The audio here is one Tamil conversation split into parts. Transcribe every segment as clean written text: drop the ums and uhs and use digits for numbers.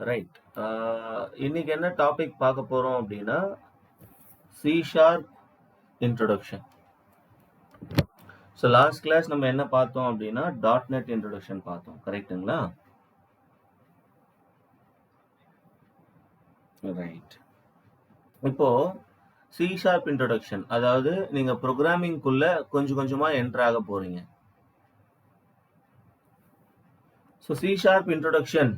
ரைட். இன்னைக்கு என்ன டாபிக் பார்க்க போறோம் அப்படின்னா, C sharp introduction. So last class நம்ம என்ன பார்த்தோம் அப்படின்னா, டாட் நெட் இன்ட்ரோடக்ஷன் பார்த்தோம். கரெக்ட்டுங்களா? ரைட். இப்போ சி ஷார்ப் இன்ட்ரோடக்ஷன், அதாவது நீங்க ப்ரோக்ராமிங்குள்ள கொஞ்சம் கொஞ்சமா என்டர் ஆக போறீங்க. ஸோ சி ஷார்ப் இன்ட்ரோடக்ஷன்,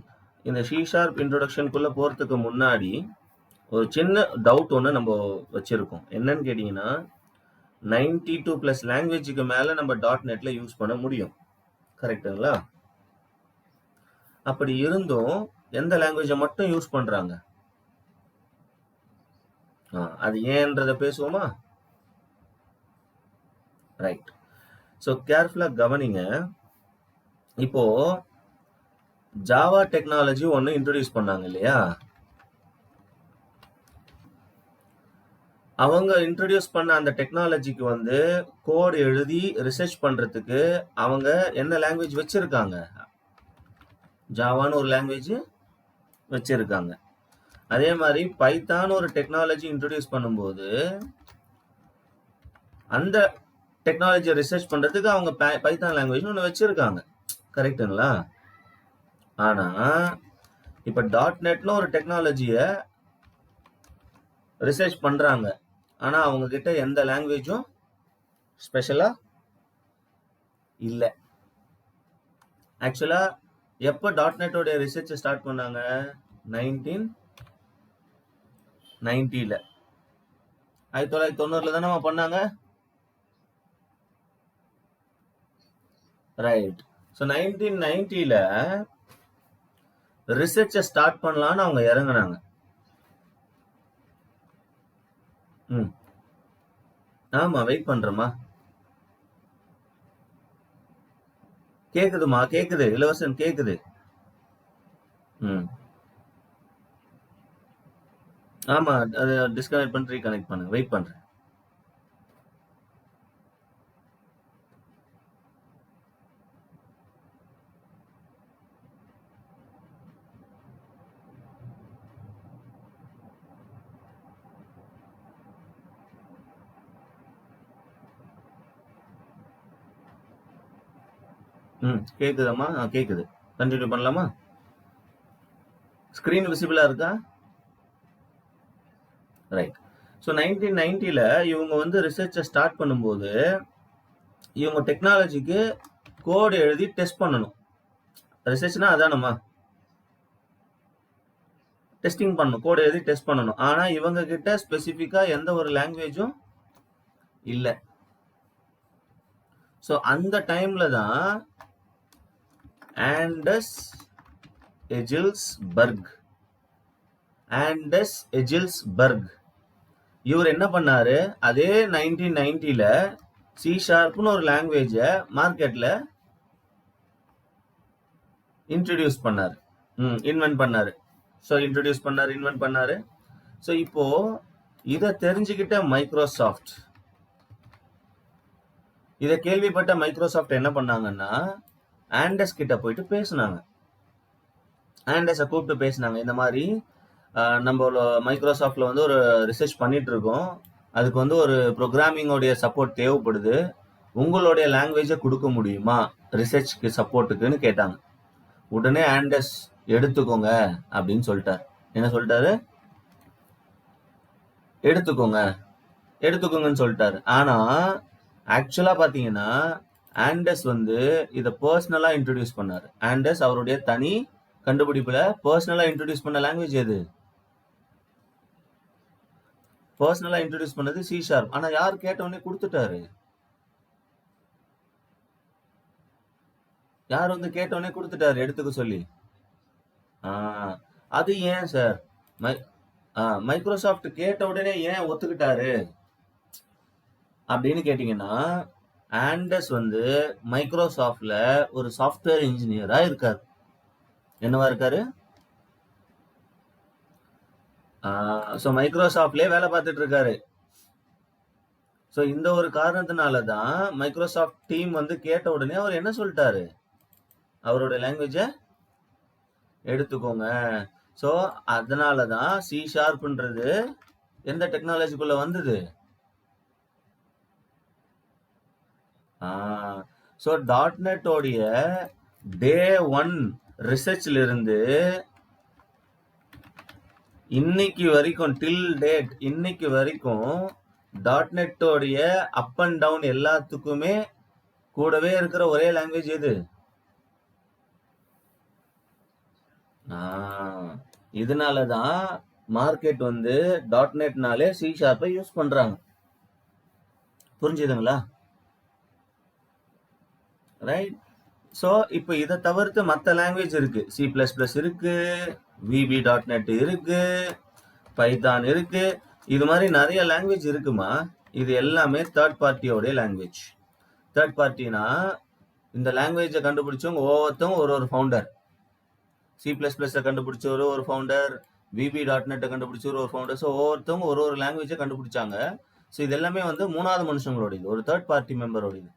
இந்த சி ஷார்ப் இன்ட்ரோடக்ஷனுக்குள்ள போறதுக்கு முன்னாடி ஒரு சின்ன டவுட் ஒன்று நம்ம வச்சிருக்கோம். என்னன்னு கேட்டீங்கன்னா, 92+ லாங்குவேஜுக்கு மேல நம்ம டாட் நெட்ல யூஸ் பண்ண முடியும். கரெக்டுங்களா? அப்படி இருந்தும் எந்த லாங்குவேஜை மட்டும் யூஸ் பண்றாங்க? அது ஏன்றத பேசுவோமா? ரைட். ஸோ கேர்ஃபுல்லா கவனிங்க. இப்போ ஜாவா டெக்னாலஜி ஒன்று இன்ட்ரோடியூஸ் பண்ணாங்க இல்லையா? அவங்க இன்ட்ரோடியூஸ் பண்ண அந்த டெக்னாலஜிக்கு வந்து கோட் எழுதி ரிசர்ச் பண்றதுக்கு அவங்க என்ன லாங்குவேஜ் வச்சிருக்காங்க? ஜாவான்னு ஒரு லாங்குவேஜ் வச்சிருக்காங்க. அதே மாதிரி பைத்தான் ஒரு டெக்னாலஜி இன்ட்ரோடியூஸ் பண்ணும்போது அந்த டெக்னாலஜியை ரிசர்ச் பண்றதுக்கு அவங்க பைத்தான் லாங்குவேஜ் ஒன்று வச்சிருக்காங்க. கரெக்டுங்களா? ஆனா இப்ப டாட் நெட்னு ஒரு டெக்னாலஜியை ரிசர்ச் பண்றாங்க. ஆனா அவங்க கிட்ட எந்த லாங்குவேஜும் ஸ்பெஷலா இல்ல. ஆக்சுவலா எப்ப டாட் நெட்டோட ரிசர்ச் ஸ்டார்ட் பண்ணாங்க? 1990ல. 1990ல தானே பண்ணாங்க. ரைட். ஸோ 1990ல ரிசர்ச்சை ஸ்டார்ட் பண்ணலான்னு அவங்க இறங்குனாங்க. ஆமா, வெயிட் பண்றேம்மா. கேக்குதுமா, கேக்குது இளவரசன், கேக்குது. ஆமா, அது டிஸ்கனெக்ட் பண்ணி ரீகனெக்ட் பண்ணுங்க. வெயிட் பண்றேன். கேக்குதாம்மா? கேக்குது. கண்டினியூ பண்ணலாமா? ஸ்கிரீன் விசிபிளா இருக்கா? ரைட். ஸோ 1990ல இவங்க வந்து ரிசர்ச்சை ஸ்டார்ட் பண்ணும்போது இவங்க டெக்னாலஜிக்கு கோடு எழுதி டெஸ்ட் பண்ணணும். ரிசர்ச்னா அதானம்மா, டெஸ்டிங் பண்ணணும், கோடு எழுதி டெஸ்ட் பண்ணணும். ஆனா இவங்க கிட்ட ஸ்பெசிஃபிக்கா எந்த ஒரு லாங்குவேஜும் இல்ல. ஸோ அந்த டைம்ல தான் ஆண்டஸ் எஜில்ஸ்பர்க் இவர் என்ன பண்ணாரு? அதே 1990ல சி ஷார்ப்னு ஒரு லாங்குவேஜை மார்க்கெட்ல இன்ட்ரடியூஸ் பண்ணாரு, இன்வென்ட் பண்ணாரு. ஸோ இன்ட்ரடியூஸ் பண்ணாரு, இன்வென்ட் பண்ணாரு. ஸோ இப்போ இதை தெரிஞ்சுக்கிட்ட மைக்ரோசாஃப்ட், இதை கேள்விப்பட்ட மைக்ரோசாஃப்ட் என்ன பண்ணாங்கன்னா, ஆண்டஸ் கிட்ட போயிட்டு பேசினாங்க. ஆண்டஸை கூப்பிட்டு பேசினாங்க. இந்த மாதிரி நம்ம மைக்ரோசாஃப்ட்ல வந்து ஒரு ரிசர்ச் பண்ணிட்டு இருக்கோம், அதுக்கு வந்து ஒரு ப்ரோக்ராமிங்கோடைய சப்போர்ட் தேவைப்படுது, உங்களுடைய லாங்குவேஜை கொடுக்க முடியுமா ரிசர்ச்க்கு சப்போர்ட்டுக்குன்னு கேட்டாங்க. உடனே ஆண்டஸ் எடுத்துக்கோங்க அப்படின்னு சொல்லிட்டாரு. என்ன சொல்லிட்டாரு? எடுத்துக்கோங்கன்னு சொல்லிட்டாரு. ஆனா ஆக்சுவலா பாத்தீங்கன்னா ஆண்டஸ் வந்து இதை பர்சனலா இன்ட்ரோடியூஸ் பண்ணாரு. ஆண்டஸ் அவருடைய தனி கண்டுபிடிப்புல பர்சனலா இன்ட்ரோடியூஸ் பண்ண லாங்குவேஜ் எது? பர்சனலா இன்ட்ரோடியூஸ் பண்ணது சி ஷார்ப். ஆனா யார் கேட்டவொடனே கொடுத்துட்டாரு? யார் வந்து கேட்டவொடனே கொடுத்துட்டாரு எடுத்துக்க சொல்லி? அது ஏன் சார்? மைக்ரோசாஃப்ட் கேட்ட உடனே ஏன் ஒத்துக்கிட்டாரு அப்படின்னு கேட்டீங்கன்னா, ஆண்டஸ் வந்து மைக்ரோசாஃப்ட்ல ஒரு சாஃப்ட்வேர் இன்ஜினியரா இருக்காரு. என்னவா இருக்காரு? ஸோ மைக்ரோசாஃப்ட்லயே வேலை பார்த்துட்டு இருக்காரு. ஸோ இந்த ஒரு காரணத்தினால தான் மைக்ரோசாஃப்ட் டீம் வந்து கேட்ட உடனே அவர் என்ன சொல்லிட்டாரு? அவரோட லாங்குவேஜை எடுத்துக்கோங்க. ஸோ அதனால தான் சி ஷார்ப்ன்றது எந்த டெக்னாலஜிக்குள்ள வந்தது? ஸோ டாட் நெட்டோடைய டே 1 ரிசர்ச்ல இருந்து இன்னைக்கு வரைக்கும் டில் டேட் இன்னைக்கு வரைக்கும் டாட் நெட்டோடைய அப் அண்ட் டவுன் எல்லாத்துக்குமே கூடவே இருக்கிற ஒரே லாங்குவேஜ் எது? இதனாலதான் மார்க்கெட் வந்து டாட் நெட்னாலே சி ஷார்ப்பை யூஸ் பண்றாங்க. புரிஞ்சுதுங்களா? ரைட். ஸோ இப்போ இதை தவிர்த்து மற்ற லாங்குவேஜ் இருக்கு. சி பிளஸ் பிளஸ் இருக்கு, விபி டாட் நெட் இருக்கு, பைத்தான் இருக்கு. இது மாதிரி நிறைய லாங்குவேஜ் இருக்குமா. இது எல்லாமே தேர்ட் பார்ட்டியோடைய லாங்குவேஜ். தேர்ட் பார்ட்டினா இந்த லாங்குவேஜை கண்டுபிடிச்சவங்க ஒவ்வொருத்தவங்க ஒரு ஃபவுண்டர். சி பிளஸ் பிளஸ் கண்டுபிடிச்சவர் ஒரு ஃபவுண்டர், விபி டாட் நெட்டை கண்டுபிடிச்சவர் ஒரு ஃபவுண்டர். ஸோ ஒவ்வொருத்தவங்க ஒரு லாங்குவேஜை கண்டுபிடிச்சாங்க. ஸோ இது எல்லாமே வந்து மூணாவது மனுஷங்களோடது, ஒரு தேர்ட் பார்ட்டி மெம்பரோடது.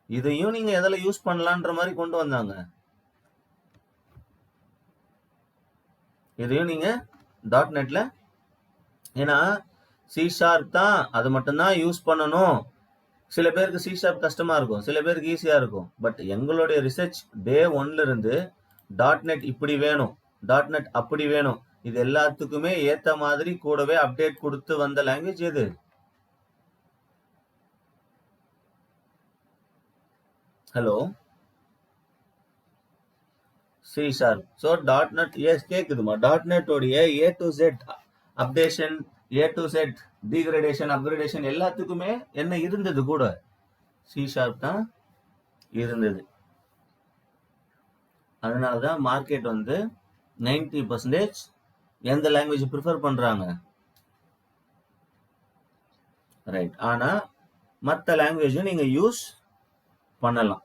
இதையும் நீங்க எதில் யூஸ் பண்ணலான்ற மாதிரி கொண்டு வந்தாங்க. இதையும் நீங்க டாட் நெட்ல, ஏன்னா சி ஷார்ப் தான் அது மட்டும்தான் யூஸ் பண்ணணும். சில பேருக்கு சி ஷார்ப் கஷ்டமா இருக்கும், சில பேருக்கு ஈஸியா இருக்கும். பட் எங்களுடைய ரிசர்ச் டே 1ல இருந்து டாட் நெட் இப்படி வேணும், டாட் நெட் அப்படி வேணும், இது எல்லாத்துக்குமே ஏத்த மாதிரி கூடவே அப்டேட் கொடுத்து வந்த லாங்குவேஜ் எது? Hello, C sharp. So dot net yes கேக்குதுமா. டாட் நெட் உடைய A to Z updation, A to Z degradation, upgradation எல்லாத்துக்குமே என்ன இருந்தது கூட? சி ஷார்ப் தான் இருந்தது. அதனாலதான் மார்க்கெட் வந்து 90% எந்த லாங்குவேஜ் ப்ரிஃபர் பண்றாங்க? ரைட். ஆனா மற்ற லாங்குவேஜும் நீங்க யூஸ் பண்ணலாம்.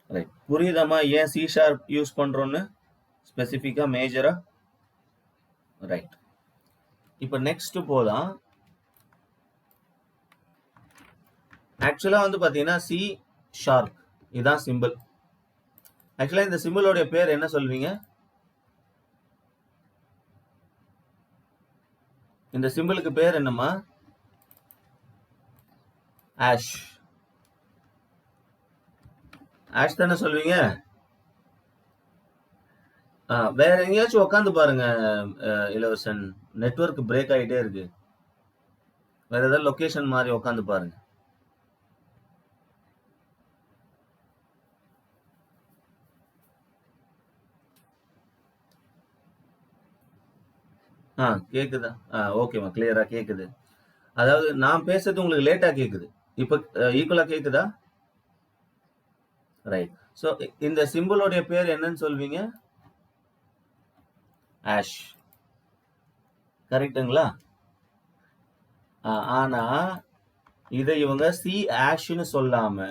ரைட். புரியுதாமா ஏன் சி ஷார்ப் யூஸ் பண்றோம்னு ஸ்பெசிஃபிக்கா மேஜரா? ரைட். இப்போ நெக்ஸ்ட் போலாம். ஆக்சுவலா வந்து பாத்தீங்கன்னா சி ஷார்ப் இதான் சிம்பிள். ஆக்சுவலா இந்த சிம்பிளோட பேர் என்ன சொல்வீங்க? இந்த சிம்பிளுக்கு பேர் என்னம்மா? ஆஷ். ஆஷ் தானே சொல்வீங்க? வேற எங்கேயாச்சும் உட்காந்து பாருங்க இளவரசன், நெட்வொர்க் பிரேக் ஆகிட்டே இருக்கு. வேற ஏதாவது லொகேஷன் மாதிரி உட்காந்து பாருங்க. கேக்குதா? ஓகேம்மா, கிளியரா கேக்குது. அதாவது நான் பேசுறது உங்களுக்கு லேட்டா கேக்குது. இப்ப ஈக்குவலா கேக்குதா? ரைட். ஸோ இந்த சிம்பிளோடைய பேர் என்னன்னு சொல்வீங்க? ஆஷ். கரெக்டுங்களா? ஆனா இதை இவங்க சி ஆஷ்னு சொல்லாம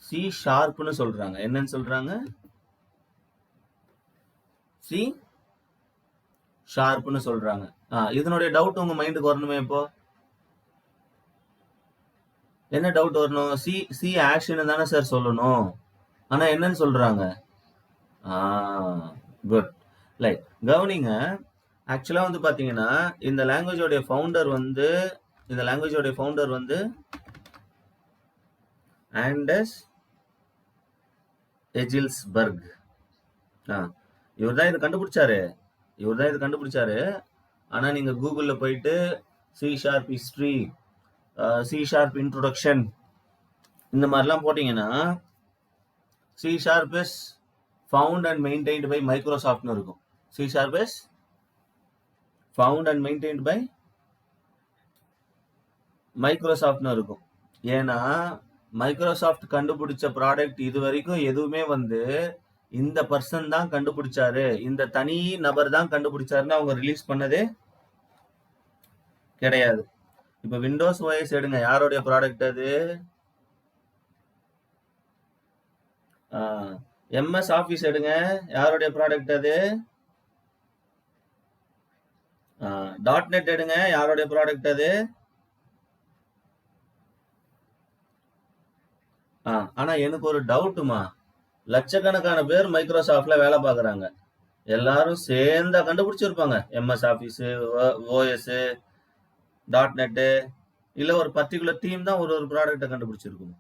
சி ஷார்ப்னு சொல்றாங்க. என்னன்னு சொல்றாங்க? சி ஷார்ப்னு சொல்றாங்க. இதனுடைய டவுட் உங்க மைண்டுக்கு வரணுமே. இப்போ என்ன டவுட் வரணும்? சி சி ஆஷ்னு தானே சார் சொல்லணும், ஆனா என்னன்னு சொல்றாங்க? குட். லைக் கவனிங்க. ஆக்சுவலா வந்து பாத்தீங்கன்னா இந்த லாங்குவேஜோடைய ஃபவுண்டர் வந்து ஆண்டஸ் எஜில்ஸ்பர்க். இவர் தான் இது கண்டுபிடிச்சாரு. ஆனா நீங்க கூகுள்ல போயிட்டு C sharp history, C sharp introduction இந்த மாதிரிலாம் போட்டீங்கன்னா C sharp is found and maintained by மைக்ரோசாஃப்ட்னு இருக்கும். C sharp is found and maintained by மைக்ரோசாஃப்ட்னு இருக்கும். ஏன்னா மைக்ரோசாஃப்ட் கண்டுபிடிச்ச ப்ராடக்ட் இது வரைக்கும் எதுவுமே வந்து இந்த பர்சன் தான் கண்டுபிடிச்சாரு, இந்த தனி நபர் தான் கண்டுபிடிச்சாருன்னு அவங்க ரிலீஸ் பண்ணதே கிடையாது. இப்ப விண்டோஸ் OS எடுங்க, யாருடைய ப்ராடக்ட் அது? MS ஆபீஸ் எடுங்க, யாருடைய ப்ராடக்ட் அது? டாட் நெட் எடுங்க, யாருடைய ப்ராடக்ட் அது? ஆனா எனக்கு ஒரு டவுட்டுமா, லட்சக்கணக்கான பேர் மைக்ரோசாஃப்ட்ல வேலை பார்க்குறாங்க. எல்லாரும் சேர்ந்தா கண்டுபிடிச்சிருப்பாங்க. MS office, OS, dot net, இல்ல ஒரு பர்டிகுலர் டீம் தான் ஒரு ப்ராடக்ட்டை கண்டுபிடிச்சிருக்கும்.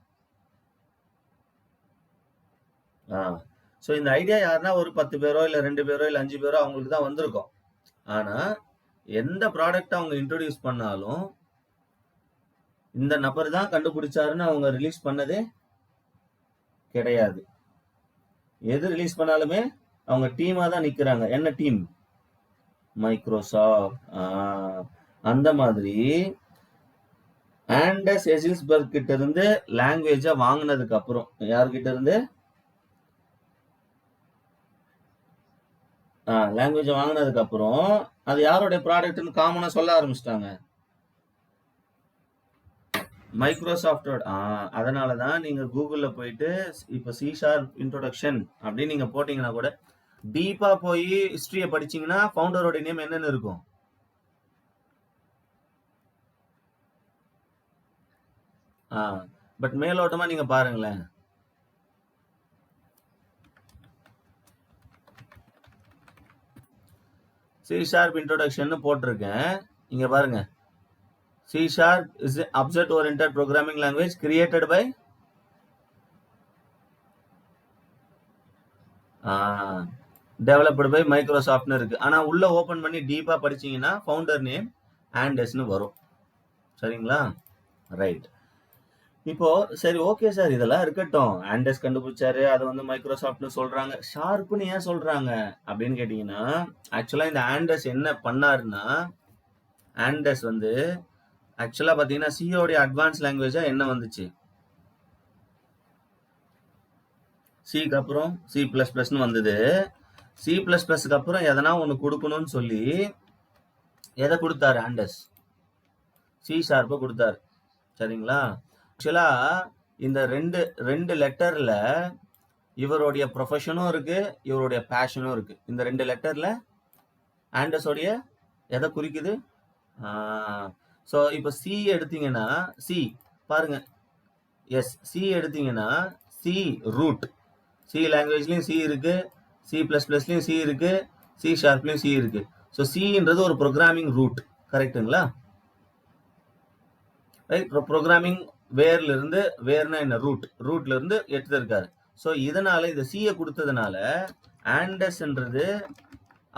ஸோ இந்த ஐடியா யாருன்னா ஒரு 10 பேரோ இல்லை 2 பேரோ இல்லை 5 பேரோ அவங்களுக்கு தான் வந்திருக்கும். ஆனா எந்த ப்ராடக்ட் அவங்க இன்ட்ரோடியூஸ் பண்ணாலும் இந்த நபர் தான் கண்டுபிடிச்சாருன்னு அவங்க ரிலீஸ் பண்ணதே கிடையாது. எது ரிலீஸ் பண்ணாலுமே அவங்க டீமா தான் நிக்கிறாங்க. என்ன டீம்? மைக்ரோசாஃப்ட். அந்த மாதிரி ஆண்டர்ஸ் எசில்ஸ்பர்க் கிட்ட இருந்து லாங்குவேஜை வாங்கினதுக்கு அப்புறம், யார்கிட்ட இருந்து லாங்குவேஜை வாங்கினதுக்கு அப்புறம் அது யாருடைய ப்ராடக்ட்னு காமனா சொல்ல ஆரம்பிச்சிட்டாங்க. மைக்ரோசாஃப்டோட. அதனால தான் நீங்க கூகுள்ல போயிட்டு இப்போ C# இன்ட்ரோடக்ஷன் அப்படின்னு நீங்க போட்டீங்கன்னா கூட டீப்பா போய் ஹிஸ்டரியை படிச்சீங்கன்னா ஃபவுண்டரோட நேம் என்னன்னு இருக்கும். பட் மேலோட்டமா நீங்க பாருங்களேன். C# இன்ட்ரோடக்ஷன் போட்டிருக்கேன். இங்க பாருங்க. C# is an object-oriented programming language created by developed by மைக்ரோசாஃப்ட்னு இருக்கு. ஆனா உள்ள ஓபன் பண்ணி டீப்பா படிச்சீங்கன்னா ஃபவுண்டர் நேம் ஆண்டர்ஸ்னு வரும். சரிங்களா? ரைட். இப்போ சரி, ஓகே சார், இதெல்லாம் இருக்கட்டும். ஆண்டர்ஸ் கண்டுபிடிச்சாரு, அது வந்து மைக்ரோசாஃப்ட்னு சொல்றாங்க. ஷார்ப்னு ஏன் சொல்றாங்க அப்படின்னு கேட்டீங்கன்னா, ஆக்சுவலா இந்த ஆண்டர்ஸ் என்ன பண்ணாருன்னா, ஆண்டர்ஸ் வந்து ஆக்சுவலா பாத்தீங்கன்னா சியோடைய அட்வான்ஸ் லாங்குவேஜா என்ன வந்துச்சு? சிக்கு அப்புறம் C++ன்னு வந்தது. C++க்கு அப்புறம் எதனா ஒன்று கொடுக்கணும்னு சொல்லி எதை கொடுத்தாரு ஆண்டர்ஸ்? C# கொடுத்தாரு. சரிங்களா? ஆக்சுவலா இந்த ரெண்டு லெட்டர்ல இவருடைய ப்ரொஃபஷனும் இருக்கு, இவருடைய பேஷனும் இருக்கு. இந்த 2 லெட்டர்ல ஆண்டர்ஸோடைய எதை குறிக்குது? ஸோ இப்போ சி எடுத்தீங்கன்னா, சி பாருங்க, எஸ், சி எடுத்தீங்கன்னா சி ரூட். சி லாங்குவேஜ்லயும் சி இருக்கு, C++லயும் சி இருக்கு, C# சி இருக்கு. ஸோ சின்றது ஒரு ப்ரோக்ராமிங் ரூட். கரெக்டுங்களா? ரைட். ப்ரோக்ராமிங் வேர்ல இருந்து, வேர்னா என்ன? ரூட்ல இருந்து எடுத்திருக்காரு. ஸோ இதனால இந்த சியை கொடுத்ததுனால ஆண்டர்ஸ்ன்றது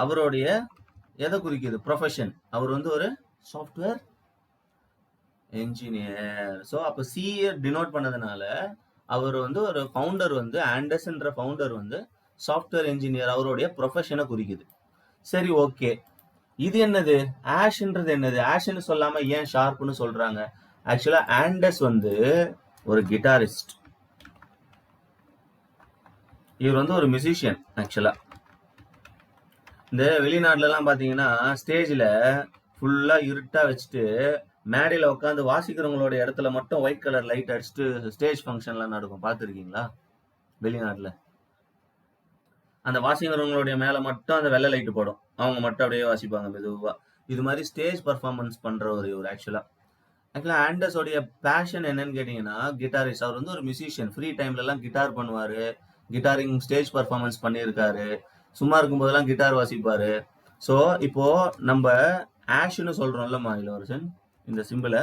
அவருடைய எதை குறிக்குது? ப்ரொஃபஷன். அவர் வந்து ஒரு சாஃப்ட்வேர் என்ஜினியர். ஸோ அப்போ சியை டினோட் பண்ணதுனால அவர் வந்து ஒரு ஃபவுண்டர், வந்து ஆண்டர்ஸ்ன்ற ஃபவுண்டர் வந்து சாஃப்ட்வேர் என்ஜினியர், அவருடைய ப்ரொஃபஷனை குறிக்குது. சரி, ஓகே. இது என்னது? ஆஷ்ன்றது என்னது? ஆஷ்ன்னு சொல்லாம ஏன் ஷார்ப்னு சொல்றாங்க? ஆக்சுவலா ஆண்டர்ஸ் வந்து ஒரு கிட்டாரிஸ்ட். இவர் வந்து ஒரு மியூசிஷியன். ஆக்சுவலா இந்த வெளிநாட்டுல எல்லாம் பாத்தீங்கன்னா ஸ்டேஜ்ல ஃபுல்லா இருட்டா வச்சுட்டு மேடையில உட்காந்து வாசிக்கிறவங்களோட இடத்துல மட்டும் ஒயிட் கலர் லைட் அடிச்சுட்டு ஸ்டேஜ் ஃபங்க்ஷன்லாம் நடக்கும். பார்த்துருக்கீங்களா? வெளிநாட்டுல அந்த வாசிக்கிறவங்களுடைய மேல மட்டும் அந்த வெள்ளை லைட் போடும், அவங்க மட்டும் அப்படியே வாசிப்பாங்க மெதுவா. இது மாதிரி ஸ்டேஜ் பர்ஃபார்மன்ஸ் பண்ற ஒரு ஆக்சுவலா ஆண்டர்ஸோடைய பேஷன் என்னன்னு கேட்டீங்கன்னா கிட்டாரிஸ்ட். அவர் வந்து ஒரு மியூசிஷியன். ஃப்ரீ டைம்ல எல்லாம் கிட்டார் பண்ணுவாரு, கிட்டாரிங் ஸ்டேஜ் பர்ஃபார்மன்ஸ் பண்ணியிருக்காரு. சும்மா இருக்கும்போதெல்லாம் கிட்டார் வாசிப்பாரு. ஸோ இப்போ நம்ம ஆஷ்னு சொல்றோம்லம்மா இளவரசன், இந்த சிம்பிளை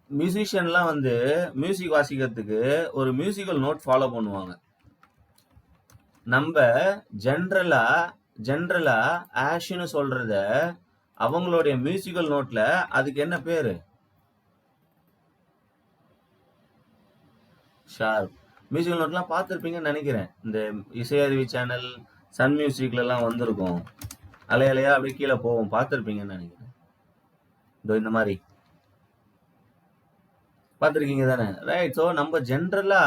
மியூசிஷியன்லாம் வந்து மியூசிக் வாசிக்கிறதுக்கு ஒரு மியூசிக்கல் நோட் ஃபாலோ பண்ணுவாங்க. நம்ம ஜென்ரலா ஆஷ்னு சொல்றத அவங்களுடைய மியூசிக்கல் நோட்ல அதுக்கு என்ன பேரு? ஷார்ப். மியூசிக்கல் நோட்லாம் பார்த்துருப்பீங்கன்னு நினைக்கிறேன். இந்த இசையருவி சேனல், சன் மியூசிக்ல எல்லாம் வந்திருக்கும். அலையா அப்படியே கீழே போவோம், பார்த்துருப்பீங்கன்னு நினைக்கிறேன். இந்த மாதிரி பார்த்துருக்கீங்க தானே? ரைட். ஸோ நம்ம ஜென்ரலா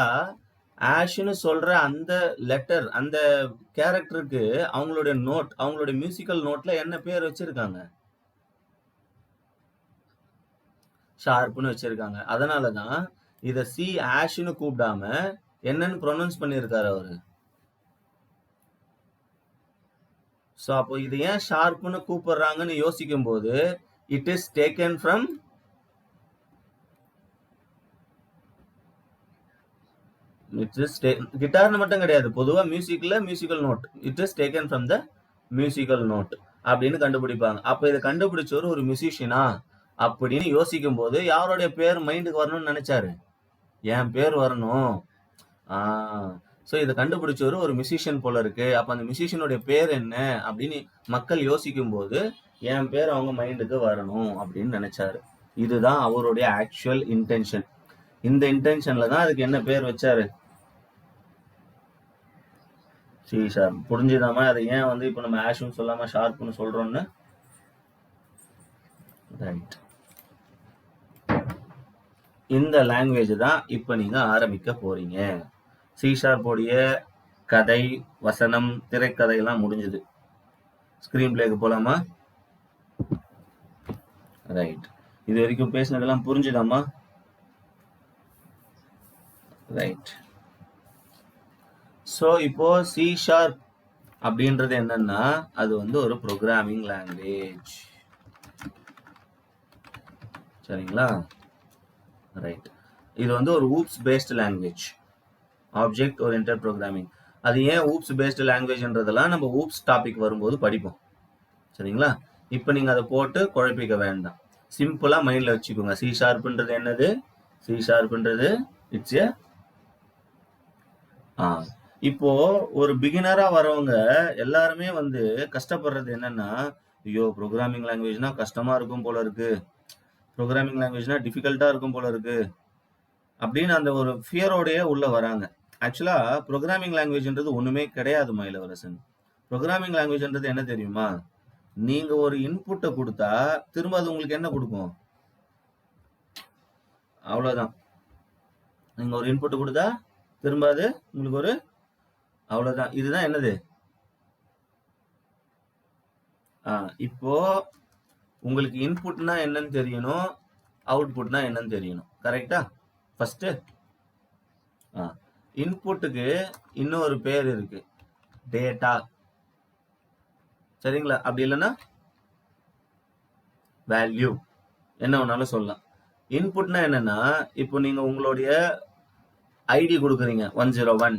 ஆஷ்னு சொல்ற அந்த லெட்டர், அந்த கேரக்டருக்கு அவங்களுடைய நோட், அவங்களுடைய மியூசிக்கல் நோட்ல என்ன பேர் வச்சிருக்காங்க? ஷார்ப்னு வச்சிருக்காங்க. அதனாலதான் இத சி ஆஷ்னு கூப்பிடாம என்னன்னு ப்ரொனவுன்ஸ் பண்ணியிருக்காரு அவரு. ஸோ அப்போ இது ஏன் ஷார்ப்னு கூப்பிடுறாங்கன்னு யோசிக்கும் போது it is taken from it is கிட்டார்னு மட்டும் கிடையாது, பொதுவா மியூசிக்ல musical note, it is taken from the musical note அப்படின்னு கண்டுபிடிப்பாங்க. அப்ப இதை கண்டுபிடிச்சவர் ஒரு மியூசிஷியனா அப்படின்னு யோசிக்கும் போது யாருடைய பேர் மைண்டுக்கு வரணும்னு நினைச்சாரு? என் பேர் வரணும். ஸோ இதை கண்டுபிடிச்சவர் ஒரு மியூசிஷியன் போல இருக்கு. அப்ப அந்த மியூசிஷியனுடைய பேர் என்ன அப்படின்னு மக்கள் யோசிக்கும் போது என் பேர் அவங்க மைண்டுக்கு வரணும் அப்படின்னு நினைச்சாரு. இதுதான் அவருடைய ஆக்சுவல் இன்டென்ஷன். இந்த இன்டென்ஷன்ல தான் அதுக்கு என்ன பேர் வச்சாரு? C sharp. புரிஞ்சுதாமா? அதை ஏன் வந்து இப்ப நம்ம ஆஷ்னு சொல்லாம ஷார்ப்னு சொல்றோம்னு? ரைட். இந்த லாங்குவேஜ் தான் இப்ப நீங்க ஆரம்பிக்க போறீங்க. சி ஷார்ப்போடைய கதை, வசனம், திரைக்கதை எல்லாம் முடிஞ்சது. ஸ்கிரீன் பிளேக்கு போலாமா? ரைட். இது வரைக்கும் பேசினதெல்லாம் புரிஞ்சுதாமா? ரைட். ஸோ இப்போ சி ஷார்ப் அப்படின்றது என்னன்னா அது வந்து ஒரு ப்ரோக்ராமிங் லாங்குவேஜ். சரிங்களா? ரைட். இது வந்து ஒரு OOPs based language, object oriented programming. அது ஏன் ஊப்ஸ் பேஸ்ட் லாங்குவேஜ்ன்றதெல்லாம் நம்ம ஊப்ஸ் டாபிக் வரும்போது படிப்போம். சரிங்களா? இப்போ நீங்க அதை போட்டு குழப்பிக்க வேண்டாம், சிம்பிளா மைண்ட்ல வச்சுக்கோங்க. சி ஷார்ப்ன்றது என்னது? சி ஷார்ப்ன்றது இட்ஸ் ஏ இப்போ ஒரு பிகினரா வரவங்க எல்லாருமே வந்து கஷ்டப்படுறது என்னன்னா, ஐயோ ப்ரோக்ராமிங் லாங்குவேஜ்னா கஷ்டமா இருக்கும் போல இருக்கு, ப்ரோக்ராமிங் லாங்குவேஜ்னா டிஃபிகல்ட்டா இருக்கும் போல இருக்கு அப்படின்னு அந்த ஒரு ஃபியரோடயே உள்ள வராங்க. ஆக்சுவலா ப்ரோக்ராமிங் லாங்குவேஜ்ன்றது ஒண்ணுமே கிடையாது இளவரசன். ப்ரோக்ராமிங் லாங்குவேஜ்ன்றது என்ன தெரியுமா? நீங்க ஒரு இன்புட்டை கொடுத்தா திரும்ப அது உங்களுக்கு என்ன கொடுக்கும்? அவ்வளவுதான். நீங்க ஒரு இன்புட் கொடுத்தா திரும்ப அது உங்களுக்கு ஒரு அவ்வளவுதான். இதுதான் என்னது? இப்போ உங்களுக்கு இன்புட்னா என்னன்னு தெரியணும், அவுட்புட்னா என்னன்னு தெரியணும். கரெக்டா? ஃபர்ஸ்ட் இன்புட்டுக்கு இன்னொரு பேர் இருக்கு, டேட்டா. சரிங்களா? அப்படி இல்லைன்னா வேல்யூ, என்ன வேணாலும் சொல்லலாம். இன்புட்னா என்னன்னா, இப்போ நீங்க உங்களுடைய ஐடி கொடுக்குறீங்க 101,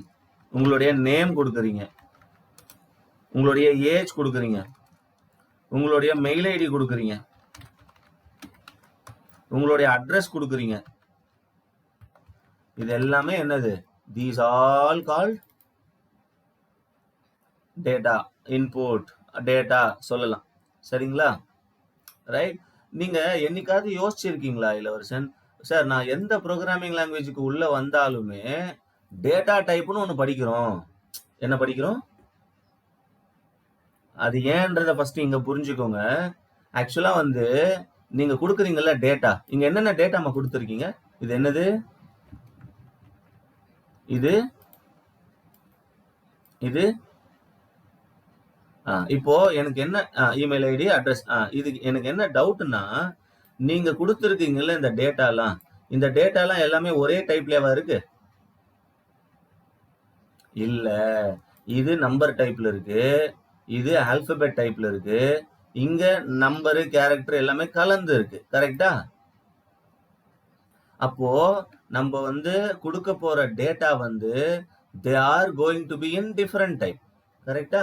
உங்களுடைய நேம் கொடுக்குறீங்க, உங்களுடைய ஏஜ் கொடுக்குறீங்க, உங்களுடைய மெயில் ஐடி கொடுக்குறீங்க, உங்களுடைய அட்ரஸ் கொடுக்குறீங்க. இது எல்லாமே என்னது? These all called data. Input data சொல்லலாம். சரிங்களா? ரைட். நீங்க என்னைக்காவது யோசிச்சிருக்கீங்களா இளவரசன், சார் நான் எந்த ப்ரோக்ராமிங் லாங்குவேஜுக்கு உள்ள வந்தாலுமே டேட்டா டைப்னு ஒன்று படிக்கிறோம், என்ன படிக்கிறோம்? அது ஏன்றத ஃபர்ஸ்ட் இங்க புரிஞ்சுக்கோங்க. ஆக்சுவலா வந்து நீங்க கொடுக்குறீங்கல்ல டேட்டா, இங்க என்னென்ன டேட்டா கொடுத்துருக்கீங்க? இது என்னது? இது இது இப்போ எனக்கு என்ன இமெயில் ஐடி, அட்ரஸ். இது எனக்கு என்ன டவுட்னா, நீங்க கொடுத்துருக்கீங்கல்ல இந்த டேட்டாலாம், இந்த டேட்டாலாம் எல்லாமே ஒரே டைப்லவா இருக்கு? இல்ல, இது நம்பர் டைப்ல இருக்கு, இது ஆல்பபெட் டைப்ல இருக்கு, இங்க நம்பரு கேரக்டர் எல்லாமே கலந்து இருக்கு. கரெக்டா? அப்போ நம்ம வந்து கொடுக்க போற டேட்டா வந்து they are going to be in different type. கரெக்டா?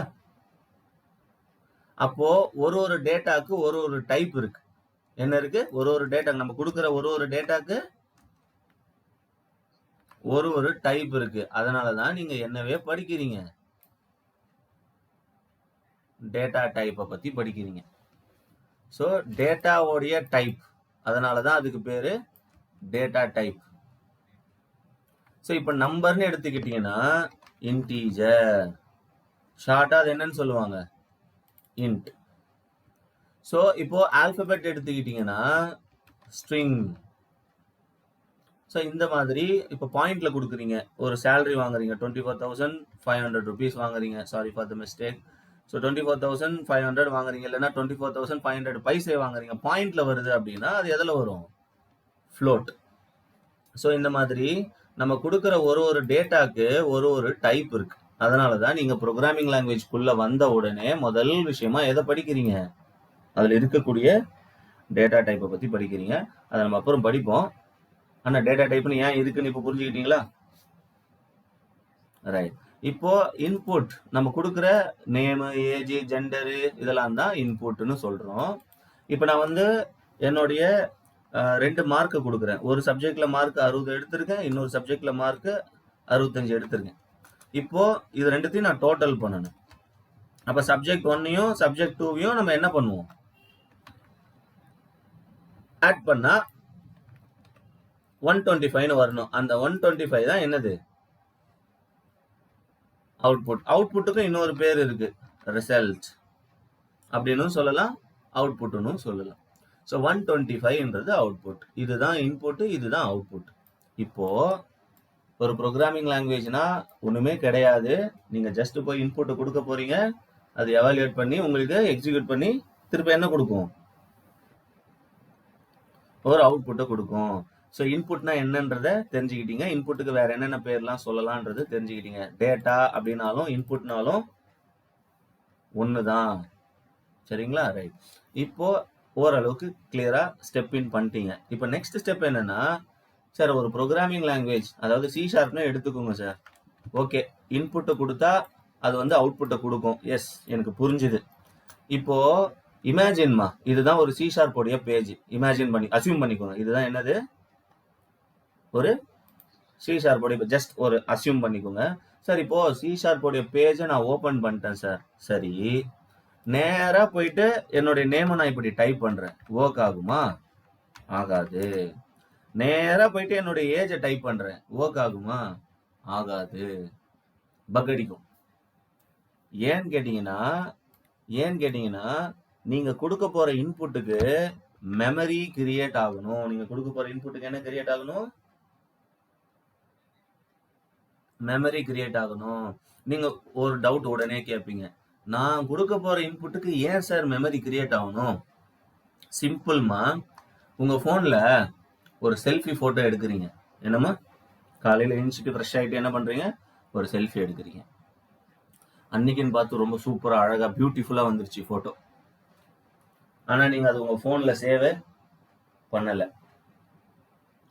அப்போ ஒரு டேட்டாக்கு ஒரு டைப் இருக்கு. என்ன இருக்கு? ஒரு டேட்டா நம்ம கொடுக்கிற ஒரு டேட்டாக்கு ஒரு டைப் இருக்கு. அதனாலதான் நீங்க என்னவே படிக்கிறீங்க, டேட்டா டைப்பை பத்தி படிக்கிறீங்க. ஸோ டேட்டாவோடைய டைப், அதனாலதான் அதுக்கு பேரு டேட்டா டைப். ஸோ இப்போ நம்பர்னு எடுத்துக்கிட்டீங்கன்னா இன்டீஜர், ஷார்ட்டா அது என்னன்னு சொல்லுவாங்க? இன்ட். ஸோ இப்போ ஆல்பபெட் எடுத்துக்கிட்டீங்கன்னா ஸ்ட்ரிங். ஸோ இந்த மாதிரி இப்போ பாயிண்ட்ல கொடுக்குறீங்க, ஒரு சேலரி வாங்குறீங்க, 24,500 rupees வாங்குறீங்க, sorry for the mistake. So 24,500 வாங்குறீங்க, இல்லைன்னா 24,500 பைசே வாங்குறீங்க. பாயிண்ட்ல வருது அப்படின்னா அது எதில் வரும்? ஃப்ளோட். ஸோ இந்த மாதிரி நம்ம கொடுக்குற ஒரு டேட்டாக்கு ஒரு டைப் இருக்கு. அதனாலதான் நீங்க ப்ரோக்ராமிங் லாங்குவேஜ்குள்ள வந்த உடனே முதல் விஷயமா எதை படிக்கிறீங்க? அதுல இருக்கக்கூடிய டேட்டா டைப்பை பத்தி படிக்கிறீங்க. அதை நம்ம அப்புறம் படிப்போம். ஆனா டேட்டா டைப்னு ஏன் இருக்குன்னு இப்ப புரிஞ்சுக்கிட்டீங்களா? ரைட். இப்போ இன்புட் நம்ம குடுக்குற நேம், ஏஜ், ஜெண்டர் இதெல்லாம் தான் இன்புட்ன்னு சொல்றோம். இப்போ நான் வந்து என்னுடைய 2 மார்க் குடுக்குறேன். ஒரு சப்ஜெக்ட்ல மார்க் 60 எடுத்திருக்கேன். இன்னொரு சப்ஜெக்ட்ல மார்க் 65 எடுத்திருக்கேன். இப்போ இது 2த்தையும் நான் டோட்டல் பண்ணணும். அப்ப சப்ஜெக்ட் 1யும் சப்ஜெக்ட் 2யும் நம்ம என்ன பண்ணுவோம்? ஆட் பண்ணா 125ன்னு வரணும். அந்த 125 தான் என்னது? அவுட்புட். அவுட்புட்டுக்கு இன்னொரு பேர் இருக்கு. ரிசல்ட் அப்படின்னு சொல்லலாம், அவுட்புட்னு சொல்லலாம். ஸோ 125ன்றது அவுட்புட். இதுதான் இன்புட், இதுதான் அவுட்புட். இப்போ ஒரு ப்ரோக்ராமிங் லாங்குவேஜ்னா ஒண்ணுமே கிடையாது. நீங்க ஜஸ்ட் போய் இன்புட் கொடுக்க போறீங்க. அது எவாலுவேட் பண்ணி உங்களுக்கு எக்ஸிக்யூட் பண்ணி திருப்பி என்ன கொடுக்கும்? ஒரு அவுட்புட்டை கொடுக்கும். ஸோ இன்புட்னா என்னன்றத தெரிஞ்சுக்கிட்டீங்க. இன்புட்டுக்கு வேற என்னென்ன பேர்லாம் சொல்லலாம்ன்றது தெரிஞ்சுக்கிட்டீங்க. டேட்டா அப்படின்னாலும் இன்புட்னாலும் ஒண்ணுதான். சரிங்களா? ரைட். இப்போ ஓரளவுக்கு கிளியரா ஸ்டெப் இன் பண்ணிட்டீங்க. இப்போ நெக்ஸ்ட் ஸ்டெப் என்னன்னா, சார் ஒரு ப்ரோக்ராமிங் லாங்குவேஜ் அதாவது சி ஷார்ப்னு எடுத்துக்கோங்க சார். ஓகே, இன்புட்டை கொடுத்தா அது வந்து அவுட்புட்டை கொடுக்கும். எஸ், எனக்கு புரிஞ்சுது. இப்போ இமேஜின்மா, இதுதான் ஒரு சி ஷார்ப் உடைய பேஜ். இமேஜின் பண்ணி அசியூம் பண்ணிக்கோங்க. இதுதான் என்னது? ஒரு சி ஷார்ப் உடைய ஜஸ்ட் ஒரு அசியூம் பண்ணிக்கோங்க. சார் இப்போ சி ஷார்ப் உடைய பேஜை நான் ஓபன் பண்ணிட்டேன் சார். சரி, நேரா போயிட்டு என்னுடைய நேமை நான் இப்படி டைப் பண்றேன். ஒர்க் ஆகுமா? ஆகாது. நேரா போயிட்டு என்னுடைய ஏஜை டைப் பண்றேன். ஒர்க் ஆகுமா? ஆகாது. பக் அடிக்கும். ஏன்னு கேட்டீங்கன்னா நீங்க கொடுக்க போற இன்புட்டுக்கு மெமரி கிரியேட் ஆகணும். நீங்க கொடுக்க போற இன்புட்டுக்கு என்ன கிரியேட் ஆகணும்? மெமரி கிரியேட் ஆகணும். நீங்க ஒரு டவுட் உடனே கேட்பீங்க, நான் கொடுக்க போற இன்புட்டுக்கு ஏன் சார் மெமரி கிரியேட் ஆகணும்? சிம்பிள்மா, உங்க போன்ல ஒரு செல்ஃபி போட்டோ எடுக்கிறீங்க. என்னமா, காலையில எழுந்திட்டு ஃப்ரெஷ் ஆயிட்டு என்ன பண்றீங்க? ஒரு செல்ஃபி எடுக்கிறீங்க. அன்னைக்குன்னு பார்த்து ரொம்ப சூப்பரா அழகா பியூட்டிஃபுல்லா வந்துருச்சு போட்டோ. ஆனா நீங்க அது உங்க போன்ல சேவ் பண்ணல.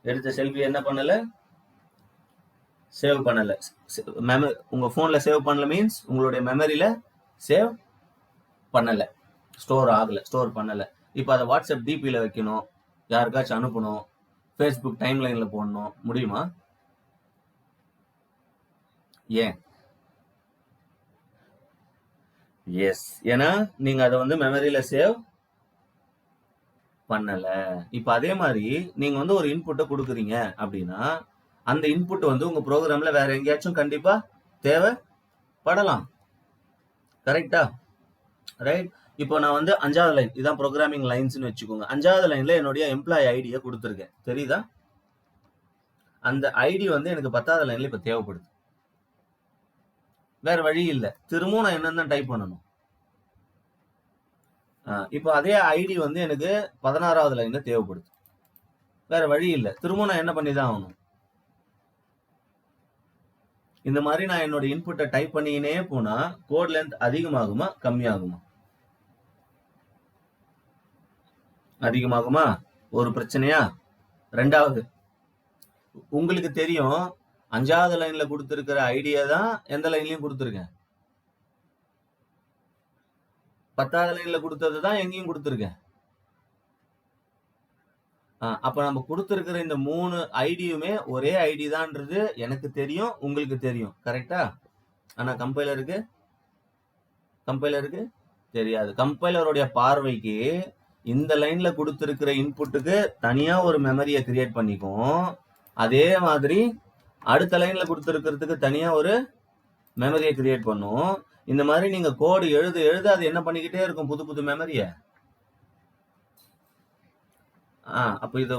எடுத்த செல்ஃபி என்ன பண்ணல? சேவ் பண்ணல. உங்க போன்ல சேவ் பண்ணல மீன்ஸ் உங்களுடைய மெமரியில சேவ் பண்ணல, ஸ்டோர் ஆகல, ஸ்டோர் பண்ணல. இப்போ அதை வாட்ஸ்அப் டிபியில வைக்கணும், யாருக்காச்சும் அனுப்பணும், ஃபேஸ்புக் டைம் லைன்ல போடணும், முடியுமா? ஏன்? எஸ், ஏன்னா நீங்க அதை வந்து மெமரியில சேவ் பண்ணல. இப்போ அதே மாதிரி நீங்க வந்து ஒரு இன்புட்டை கொடுக்குறீங்க அப்படின்னா அந்த இன்புட் வந்து உங்க ப்ரோக்ராம்ல வேற எங்கேயாச்சும் கண்டிப்பா தேவைப்படலாம். கரெக்டா? ரைட். இப்போ நான் வந்து 5வது லைன், இதான் ப்ரோக்ராமிங் லைன்ஸ்னு வச்சுக்கோங்க. 5வது லைன்ல என்னுடைய எம்ப்ளாயி ஐடியை கொடுத்துருக்கேன். தெரியுதா? அந்த ஐடி வந்து எனக்கு 10வது லைன்ல இப்ப தேவைப்படுது. வேற வழி இல்லை, திரும்பவும் நான் என்னன்னு டைப் பண்ணணும். இப்போ அதே ஐடி வந்து எனக்கு 16வது லைன்ல தேவைப்படுது. வேற வழி இல்லை, திரும்பவும் நான் என்ன பண்ணி தான் ஆகணும். இந்த மாதிரி நான் என்னோட இன்புட்டை டைப் பண்ணினே போனா கோட் லென்த் அதிகமாகுமா கம்மியாகுமா? அதிகமாகுமா? ஒரு பிரச்சனையா? ரெண்டாவது, உங்களுக்கு தெரியும் 5வது லைன்ல கொடுத்திருக்கிற ஐடியா தான் எந்த லைன்லயும் கொடுத்திருக்கேன். 10வது லைன்ல கொடுத்தது தான் எங்கேயும் கொடுத்திருக்கேன். அப்ப நம்ம கொடுத்திருக்கிற இந்த 3 ஐடியுமே ஒரே ஐடி தான்ன்றது எனக்கு தெரியும், உங்களுக்கு தெரியும். கரெக்டா? ஆனா கம்பைலருக்கு தெரியாது. கம்பைலருடைய பார்வைக்கு இந்த லைன்ல கொடுத்திருக்கிற இன்புட்டுக்கு தனியா ஒரு மெமரியை கிரியேட் பண்ணிக்கும். அதே மாதிரி அடுத்த லைன்ல கொடுத்திருக்கிறதுக்கு தனியா ஒரு மெமரியை கிரியேட் பண்ணும். இந்த மாதிரி நீங்க கோடு எழுத அது என்ன பண்ணிக்கிட்டே இருக்கும்? புது புது மெமரிய. அப்ப இது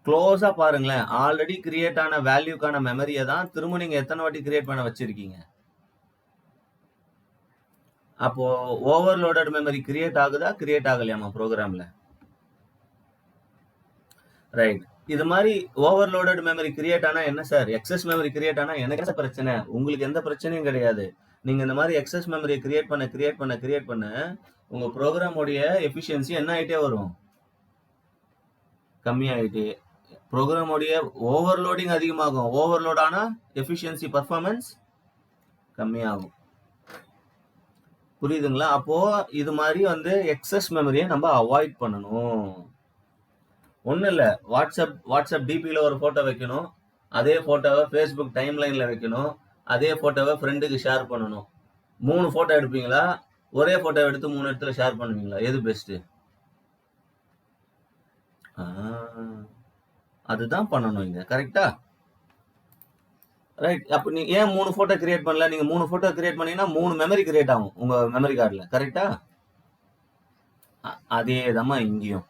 க்ளோஸா பாருங்களேன். ஆல்ரெடி கிரியேட் ஆன வேல்யூக்கான மெமரியை தான் திரும்ப நீங்க எத்தனை வாட்டி கிரியேட் பண்ண வச்சிருக்கீங்க. அப்போ ஓவர்லோடட் மெமரி கிரியேட் ஆகுதா, கிரியேட் ஆகலையாமா ப்ரோக்ராம்ல? ரைட். இது மாதிரி ஓவர்லோடட் மெமரி கிரியேட் ஆனா என்ன சார்? எக்ஸஸ் மெமரி கிரியேட் ஆனா எனக்கு என்ன பிரச்சனை? உங்களுக்கு எந்த பிரச்சனையும் கிடையாது. நீங்க இந்த மாதிரி எக்ஸஸ் மெமரியை கிரியேட் பண்ண உங்க ப்ரோக்ராமோடைய எஃபிஷியன்சி என்ன ஆயிட்டே வரும்? கம்மியாயிட்டு. ப்ரோக்ராமோடைய ஓவர்லோடிங் அதிகமாகும். ஓவர்லோட் ஆனா எஃபிஷியன்சி, பர்ஃபார்மன்ஸ் கம்மியாகும். புரியுதுங்களா? அப்போ இது மாதிரி வந்து எக்ஸஸ் மெமரியை நம்ம அவாய்ட் பண்ணணும். ஒன்றும் இல்லை, வாட்ஸ்அப் டிபியில் ஒரு ஃபோட்டோ வைக்கணும், அதே ஃபோட்டோவை ஃபேஸ்புக் டைம்லைனில் வைக்கணும், அதே ஃபோட்டோவை ஃப்ரெண்டுக்கு ஷேர் பண்ணணும். 3 ஃபோட்டோ எடுப்பீங்களா, ஒரே ஃபோட்டோ எடுத்து 3 இடத்துல ஷேர் பண்ணுவீங்களா? எது பெஸ்ட்டு? அதுதான் பண்ணணும் இங்க, கரெக்டா? ரைட். அப்போ நீ ஏன் 3 ஃபோட்டோ கிரியேட் பண்ணல? நீங்க 3 ஃபோட்டோ கிரியேட் பண்ணீங்கன்னா 3 மெமரி கிரியேட் ஆகும் உங்க மெமரி கார்டில், கரெக்டா? அதே தான் இங்கேயும்.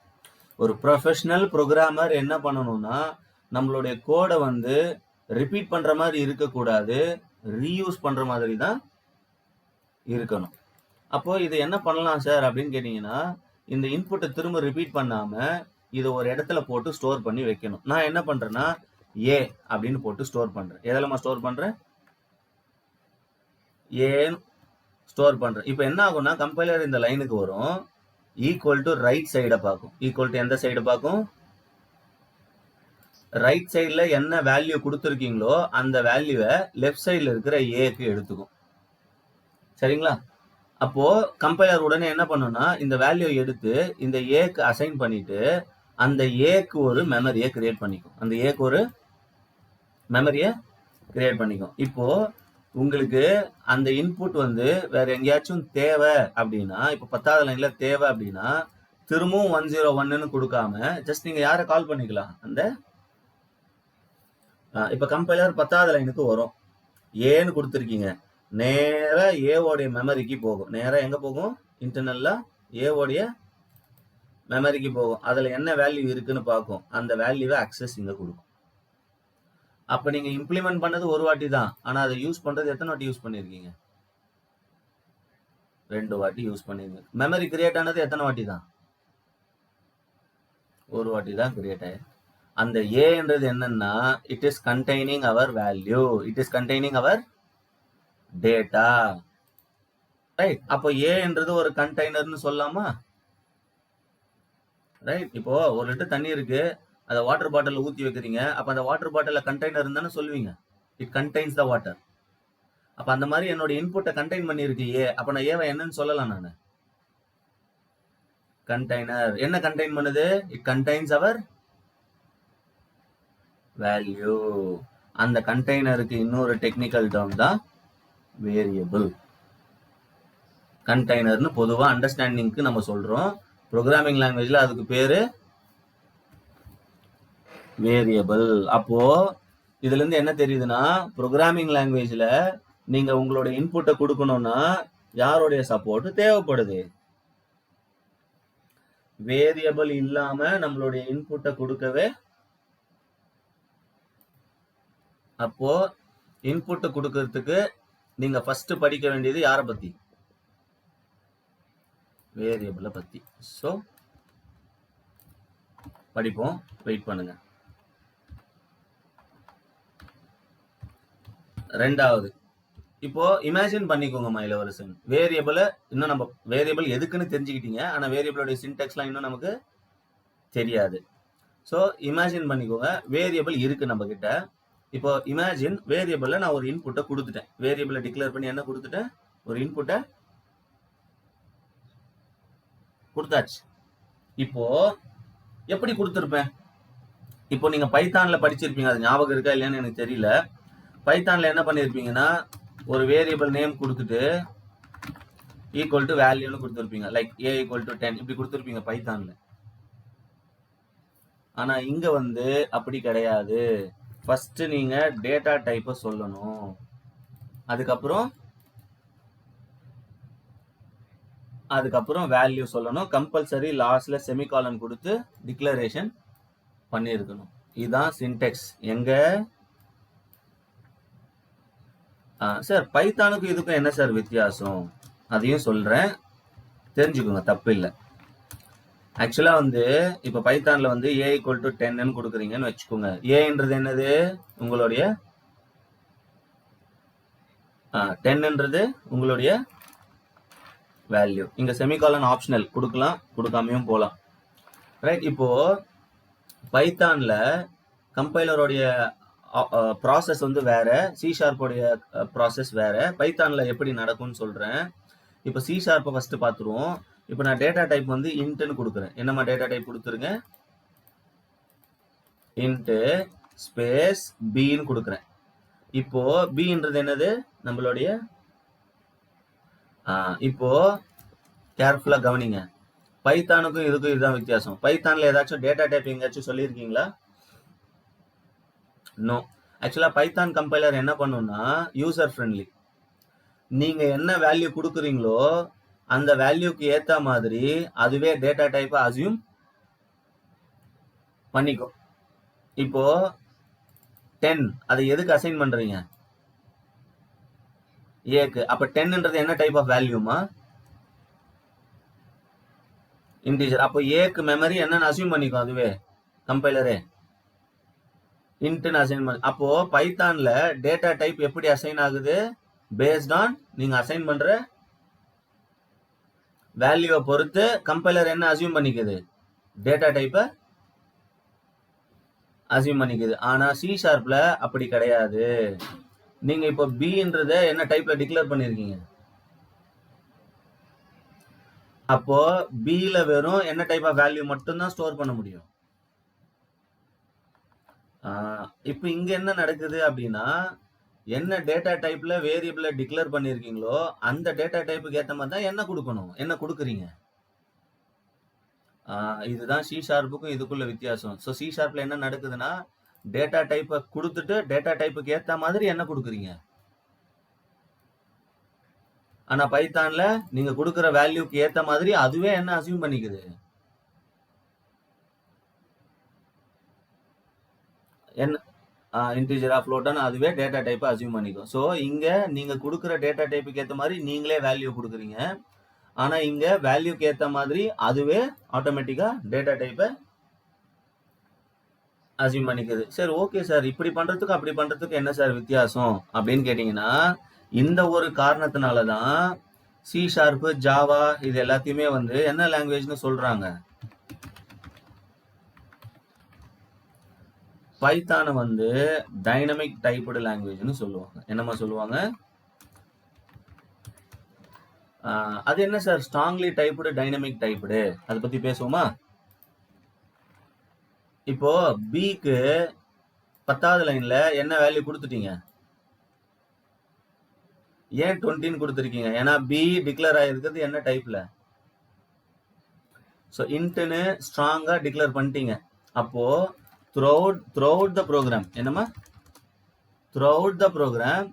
ஒரு ப்ரொஃபஷனல் ப்ரோக்ராமர் என்ன பண்ணணும்னா, நம்மளுடைய கோடை வந்து ரிப்பீட் பண்ற மாதிரி இருக்கக்கூடாது, ரீயூஸ் பண்ற மாதிரி தான் இருக்கணும். அப்போ இது என்ன பண்ணலாம் சார் அப்படின்னு கேட்டீங்கன்னா, இந்த இன்புட்டை திரும்ப ரிப்பீட் பண்ணாம இதை ஒரு இடத்துல போட்டு ஸ்டோர் பண்ணி வைக்கணும். நான் என்ன பண்றேன்னா ஏ அப்படின்னு போட்டு ஸ்டோர் பண்றேன். எதில் ஸ்டோர் பண்றேன்? ஏன்னு ஸ்டோர் பண்றேன். இப்போ என்ன ஆகும்னா, கம்பைலர் இந்த லைனுக்கு வரும், ஈக்குவல் டு ரைட் சைடை பார்க்கும். ஈக்குவல் டு எந்த சைடு பார்க்கும்? ரைட் சைடில் என்ன வேல்யூ கொடுத்துருக்கீங்களோ அந்த வேல்யூவை லெஃப்ட் சைடில் இருக்கிற ஏக்கு எடுத்துக்கும். சரிங்களா? அப்போ கம்பைலர் உடனே என்ன பண்ணுன்னா, இந்த வேல்யூ எடுத்து இந்த ஏக்கு அசைன் பண்ணிட்டு அந்த ஏக்கு ஒரு மெமரியை கிரியேட் பண்ணிக்கும். அந்த ஏக்கு ஒரு மெமரியை கிரியேட் பண்ணிக்கும். இப்போ உங்களுக்கு அந்த இன்புட் வந்து வேற எங்கேயாச்சும் தேவை அப்படின்னா, இப்போ 10வது லைன்ல தேவை அப்படின்னா திரும்பவும் 101ன்னு கொடுக்காம ஜஸ்ட் நீங்க யாரை கால் பண்ணிக்கலாம்? அந்த இப்ப கம்பைலர் 10வது லைனுக்கு வரும், ஏன்னு கொடுத்துருக்கீங்க, நேரா ஏவோடைய மெமரிக்கு போகும். நேரா எங்க போகும்? இன்டர்னல்லா ஏவோடைய மெமரிக்கு போகும். அதுல என்ன வேல்யூ இருக்குன்னு பார்க்கும், அந்த வேல்யூவை அக்சஸ் இங்க கொடுக்கும். அப்ப நீங்க இம்ப்ளிமெண்ட் பண்ணது ஒரு வாட்டி தான், ஆனா அதை யூஸ் பண்றது எத்தனை வாட்டி யூஸ் பண்ணிருக்கீங்க? 2 வாட்டி யூஸ் பண்ணிருக்கீங்க. மெமரி கிரியேட் ஆனது எத்தனை வாட்டி தான்? ஒரு வாட்டி தான் கிரியேட் ஆயிருக்கு. அந்த ஏன்றது என்னன்னா, it is containing our value, it is containing our data. Right. அப்போ ஏன்றது ஒரு கண்டெய்னர்னு சொல்லலாமா? ரைட். இப்போ 1 லிட்டர் தண்ணி இருக்கு, அதை வாட்டர் பாட்டில் ஊற்றி வைக்கிறீங்க. அப்போ அந்த வாட்டர் பாட்டில் கண்டெய்னர் தானே சொல்லுவீங்க, இட் கண்டெய்ன்ஸ் த வாட்டர். அப்போ அந்த மாதிரி என்னோட இன்புட்டை கண்டெய்ன் பண்ணியிருக்கு ஏ. அப்போ நான் ஏவை என்னன்னு சொல்லலாம்? நான் கண்டெய்னர். என்ன கண்டெய்ன் பண்ணுது? It contains our value. அந்த கண்டெய்னருக்கு இன்னொரு டெக்னிக்கல் டேர்ம் தான் வேரியபிள். கண்டெய்னர்னு பொதுவாக அண்டர்ஸ்டாண்டிங்க்கு நம்ம சொல்றோம், ப்ரோக்ராமிங் லாங்குவேஜ்ல அதுக்கு பேரு வேரியபிள். அப்போ இதுல இருந்து என்ன தெரியுதுன்னா, ப்ரோக்ராமிங் லாங்குவேஜ்ல நீங்க உங்களோட இன்புட்டை கொடுக்கணும்னா யாருடைய சப்போர்ட் தேவைப்படுது? வேரியபிள் இல்லாம நம்மளுடைய இன்புட்டை கொடுக்கவே. அப்போ இன்புட்டை கொடுக்கறதுக்கு நீங்க ஃபர்ஸ்ட் படிக்க வேண்டியது யாரை பத்தி? வேரியபிளை பத்தி. ஸோ படிப்போம், வெயிட் பண்ணுங்க. 2வது, இப்போ இமேஜின் பண்ணிக்கோங்க மயிலவரசன், வேரியபிளை இன்னும் நம்ம வேரியபிள் எதுக்குன்னு தெரிஞ்சுக்கிட்டீங்க, ஆனா வேரியபிளோட சின்டெக்ஸ்லாம் இன்னும் நமக்கு தெரியாது. ஸோ இமேஜின் பண்ணிக்கோங்க, வேரியபிள் இருக்கு நம்ம கிட்ட. இப்போ இமேஜின் வேரியபிள்ல நான் ஒரு இன்புட்டை கொடுத்துட்டேன், வேரியபிளை டிக்ளேர் பண்ணி என்ன கொடுத்துட்டேன்? ஒரு இன்புட்டை கொடுத்தாச்சு. இப்போ எப்படி கொடுத்துருப்பேன்? இப்போ நீங்க பைத்தான்ல படிச்சிருப்பீங்க, அது ஞாபகம் இருக்கா இல்லையான்னு எனக்கு தெரியல. பைத்தான்ல என்ன பண்ணிருப்பீங்கன்னா, ஒரு வேரியபிள் நேம் கொடுத்துட்டு ஈக்குவல் டு வேல்யூன்னு கொடுத்துருப்பீங்க, லைக் ஏ ஈக்குவல் டு 10 இப்படி கொடுத்துருப்பீங்க பைத்தான்ல. ஆனா இங்க வந்து அப்படி கிடையாது. ஃபர்ஸ்ட் நீங்க டேட்டா டைப்பை சொல்லணும், அதுக்கப்புறம் வேல்யூ சொல்லணும், கம்பல்சரி லாஸ்ட்ல செமிகாலன் கொடுத்து டிக்ளரேஷன் பண்ணியிருக்கணும். இதுதான் சின்டெக்ஸ். எங்க சார் பைத்தானுக்கும் இதுக்கும் என்ன சார் வித்தியாசம்? அதையும் சொல்றேன், தெரிஞ்சுக்கோங்க, தப்பு இல்லை. ஆக்சுவலா வந்து இப்ப பைத்தான்ல வந்து ஏ ஈக்குவல் டு 10 கொடுக்குறீங்கன்னு வச்சுக்கோங்க. ஏன்றது என்னது? உங்களுடைய 10ன்றது உங்களுடைய வேல்யூ. இங்க செமிகாலன் ஆப்ஷனல், கொடுக்கலாம் கொடுக்காமையும் போலாம். ரைட். இப்போ பைத்தான்ல கம்பைலருடைய ப்ராசஸ் வந்து வேற, சி ஷார்ப்போடைய ப்ராசஸ் வேற. பைத்தான்ல எப்படி நடக்கும்னு சொல்றேன். இப்போ சி ஷார்ப்பை ஃபர்ஸ்ட் பார்த்துருவோம். இப்போ நான் டேட்டா டைப் வந்து இன்ட்னு கொடுக்குறேன். என்னம்மா டேட்டா டைப் கொடுத்துருங்க, இன்ட்டு ஸ்பேஸ் பின்னு கொடுக்குறேன். இப்போ பின்றது என்னது, நம்மளுடைய இப்போ கேர்ஃபுல்லா கவனிங்க. பைத்தானுக்கும் இதுக்கும் இதுதான் வித்தியாசம். பைத்தான்ல ஏதாச்சும் டேட்டா டைப் எங்கேயாச்சும் சொல்லியிருக்கீங்களா? நோ. ஆக்சுவலா பைத்தான் கம்பைலர் என்ன பண்ணும்னா யூசர் ஃப்ரெண்ட்லி. நீங்க என்ன வேல்யூ கொடுக்குறீங்களோ அந்த வேல்யூக்கு ஏத்த மாதிரி அதுவே டேட்டா டைப்பை அசியூம் பண்ணிக்கும். இப்போ 10 அதை எதுக்கு அசைன் பண்றீங்க, ஏக்கு. அப்ப 10ன்றது என்ன டைப் ஆஃப் வேல்யூமா, இன்டிஜர். அப்போ ஏக்கு மெமரி என்னன்னு அசியூம் பண்ணிக்கும் அதுவே கம்பைலரே, இன்ட்னு அசைன் பண்ணி. அப்போ பைத்தான்ல டேட்டா டைப் எப்படி அசைன் ஆகுது, பேஸ்ட் ஆன் நீங்க அசைன் பண்ற வேல்யூவை பொறுத்து கம்பைலர் என்ன அசியூம் பண்ணிக்குது, டேட்டா டைப்பை அசியூம் பண்ணிக்குது. ஆனா சி ஷார்ப்ல அப்படி கிடையாது. நீங்க இப்போ பின்றத என்ன டைப்ல டிக்ளேர் பண்ணிருக்கீங்க, அப்போ பில வெறும் என்ன டைப் ஆஃப் வேல்யூ மட்டும் தான் ஸ்டோர் பண்ண முடியும். இப்போ இங்க என்ன நடக்குது அப்படின்னா, என்ன டேட்டா டைப்ல வேரியபிள டிக்ளேர் பண்ணிருக்கீங்களோ அந்த டேட்டா டைப்புக்கு ஏத்த மாதிரி தான் என்ன கொடுக்கணும், என்ன கொடுக்குறீங்க. இதுதான் சி ஷார்ப்புக்கும் இதுக்குள்ள வித்தியாசம். ஸோ சி ஷார்ப்ல என்ன நடக்குதுன்னா, டேட்டா டைப்பை கொடுத்துட்டு டேட்டா டைப்புக்கு ஏத்த மாதிரி என்ன கொடுக்குறீங்க. ஆனா பைத்தான்ல நீங்க கொடுக்குற வேல்யூக்கு ஏத்த மாதிரி அதுவே என்ன அசியூம் பண்ணிக்குது, என்ன இன்டிஜரா ஃப்ளோட்டான அதுவே டேட்டா டைப்பை அசியூம் பண்ணிக்கும். ஸோ இங்க நீங்க கொடுக்குற டேட்டா டைப்புக்கு ஏத்த மாதிரி நீங்களே வேல்யூ கொடுக்குறீங்க. ஆனா இங்க வேல்யூக்கு ஏத்த மாதிரி அதுவே ஆட்டோமேட்டிக்கா டேட்டா டைப்பை அசியூம் பண்ணிக்குது. சரி, ஓகே சார், இப்படி பண்றதுக்கு அப்படி பண்றதுக்கு என்ன சார் வித்தியாசம் அப்படின்னு கேட்டீங்கன்னா, இந்த ஒரு காரணத்தினால தான் சி ஷார்ப்பு, ஜாவா இது எல்லாத்தையுமே வந்து என்ன லாங்குவேஜ்னு சொல்றாங்க, பைத்தானை வந்து டைனமிக் டைப்டு லாங்குவேஜ்னு சொல்லுவாங்க. என்னமா சொல்லுவாங்க, அது என்ன sir strongly typed dynamic typed, அதை பத்தி பேசுவோமா. இப்போ பிக்கு 10வது லைன்ல என்ன வேல்யூ கொடுத்துட்டீங்க, ஏன் 20ன்னு கொடுத்துருக்கீங்க, ஏன்னா பி டிக்ளேர் ஆயிருக்கிறது என்ன டைப்ல, ஸோ இன்ட்னு ஸ்ட்ராங்கா டிக்ளேர் பண்ணிட்டீங்க. அப்போ throughout the program, என்னமா throughout the program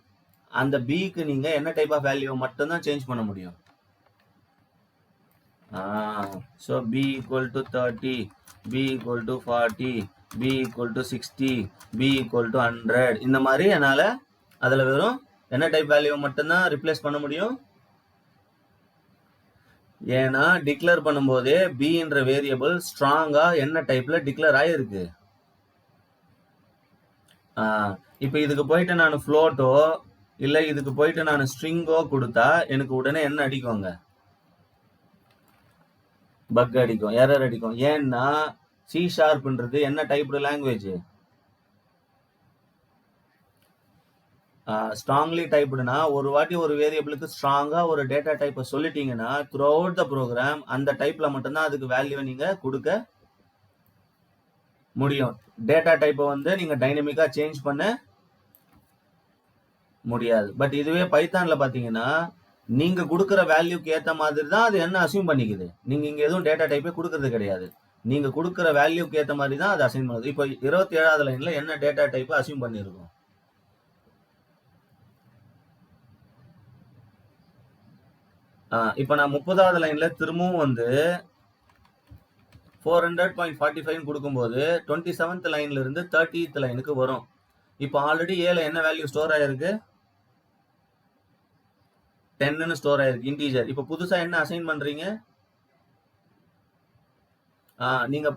அந்த பிக்கு நீங்க என்ன டைப் ஆஃப் வேல்யூ மட்டும் தான் சேஞ்ச் பண்ண முடியும். So b equal to 30, b equal to 40, b equal to 60, b equal to 100, இந்த மாதிரி என்னால அதுல வெறும் என்ன டைப் வேல்யூ மட்டும் தான் ரிப்ளேஸ் பண்ண முடியும். ஏன்னா டிக்ளேர் பண்ணும்போதே பின்ற வேரியபிள் ஸ்ட்ராங்கா என்ன டைப்ல டிக்ளேர் ஆயிருக்கு. இப்போ இதுக்கு போயிட்டு நான் ஃப்ளோட்டோ இல்லை இதுக்கு போயிட்டு நான் ஸ்ட்ரிங்கோ கொடுத்தா எனக்கு உடனே என்ன அடிக்குவாங்க, பக் அடிக்கும், எரர் அடிக்கும். ஏன்னா சி ஷார்ப்ன்றது என்ன டைப்டு லாங்குவேஜ், ஸ்ட்ராங்லி டைப்டுனா ஒரு வாட்டி ஒரு வேரியபிளுக்கு ஸ்ட்ராங்கா ஒரு டேட்டா டைப்பை சொல்லிட்டீங்கன்னா த்ரூ அவுட் த ப்ரோக்ராம் அந்த டைப்ல மட்டும்தான் அதுக்கு வேல்யூ நீங்க கொடுக்க முடியும். டேட்டா டைப்பை வந்து நீங்க டைனமிக்கா சேஞ்ச் பண்ண முடியாது. பட் இதுவே பைத்தான்ல பாத்தீங்கன்னா நீங்க கொடுக்குற வேல்யூக்கு ஏத்த மாதிரி தான் அது என்ன அசியூம் பண்ணிக்குது. நீங்க இங்க எதுவும் டேட்டா டைப்பே கொடுக்கறது கிடையாது, நீங்க கொடுக்குற வேல்யூக்கு ஏத்த மாதிரி தான் அது அசைன் பண்ணுது. இப்போ 27வது லைன்ல என்ன டேட்டா டைப் அசியூம் பண்ணிருக்கோம், இப்போ நான் 30வது லைன்ல திரும்பவும் வந்து 400.45 கொடுக்கும்போது 27th லைன்ல இருந்து 30th லைனுக்கு வரும். இப்போ ஆல்ரெடி ஏல என்ன வேல்யூ ஸ்டோர் ஆயிருக்கு, 10ன்னு ஸ்டோர் ஆயிருக்கு இன்டீஜர். இப்போ புதுசா என்ன அசைன் பண்றீங்க, நீங்க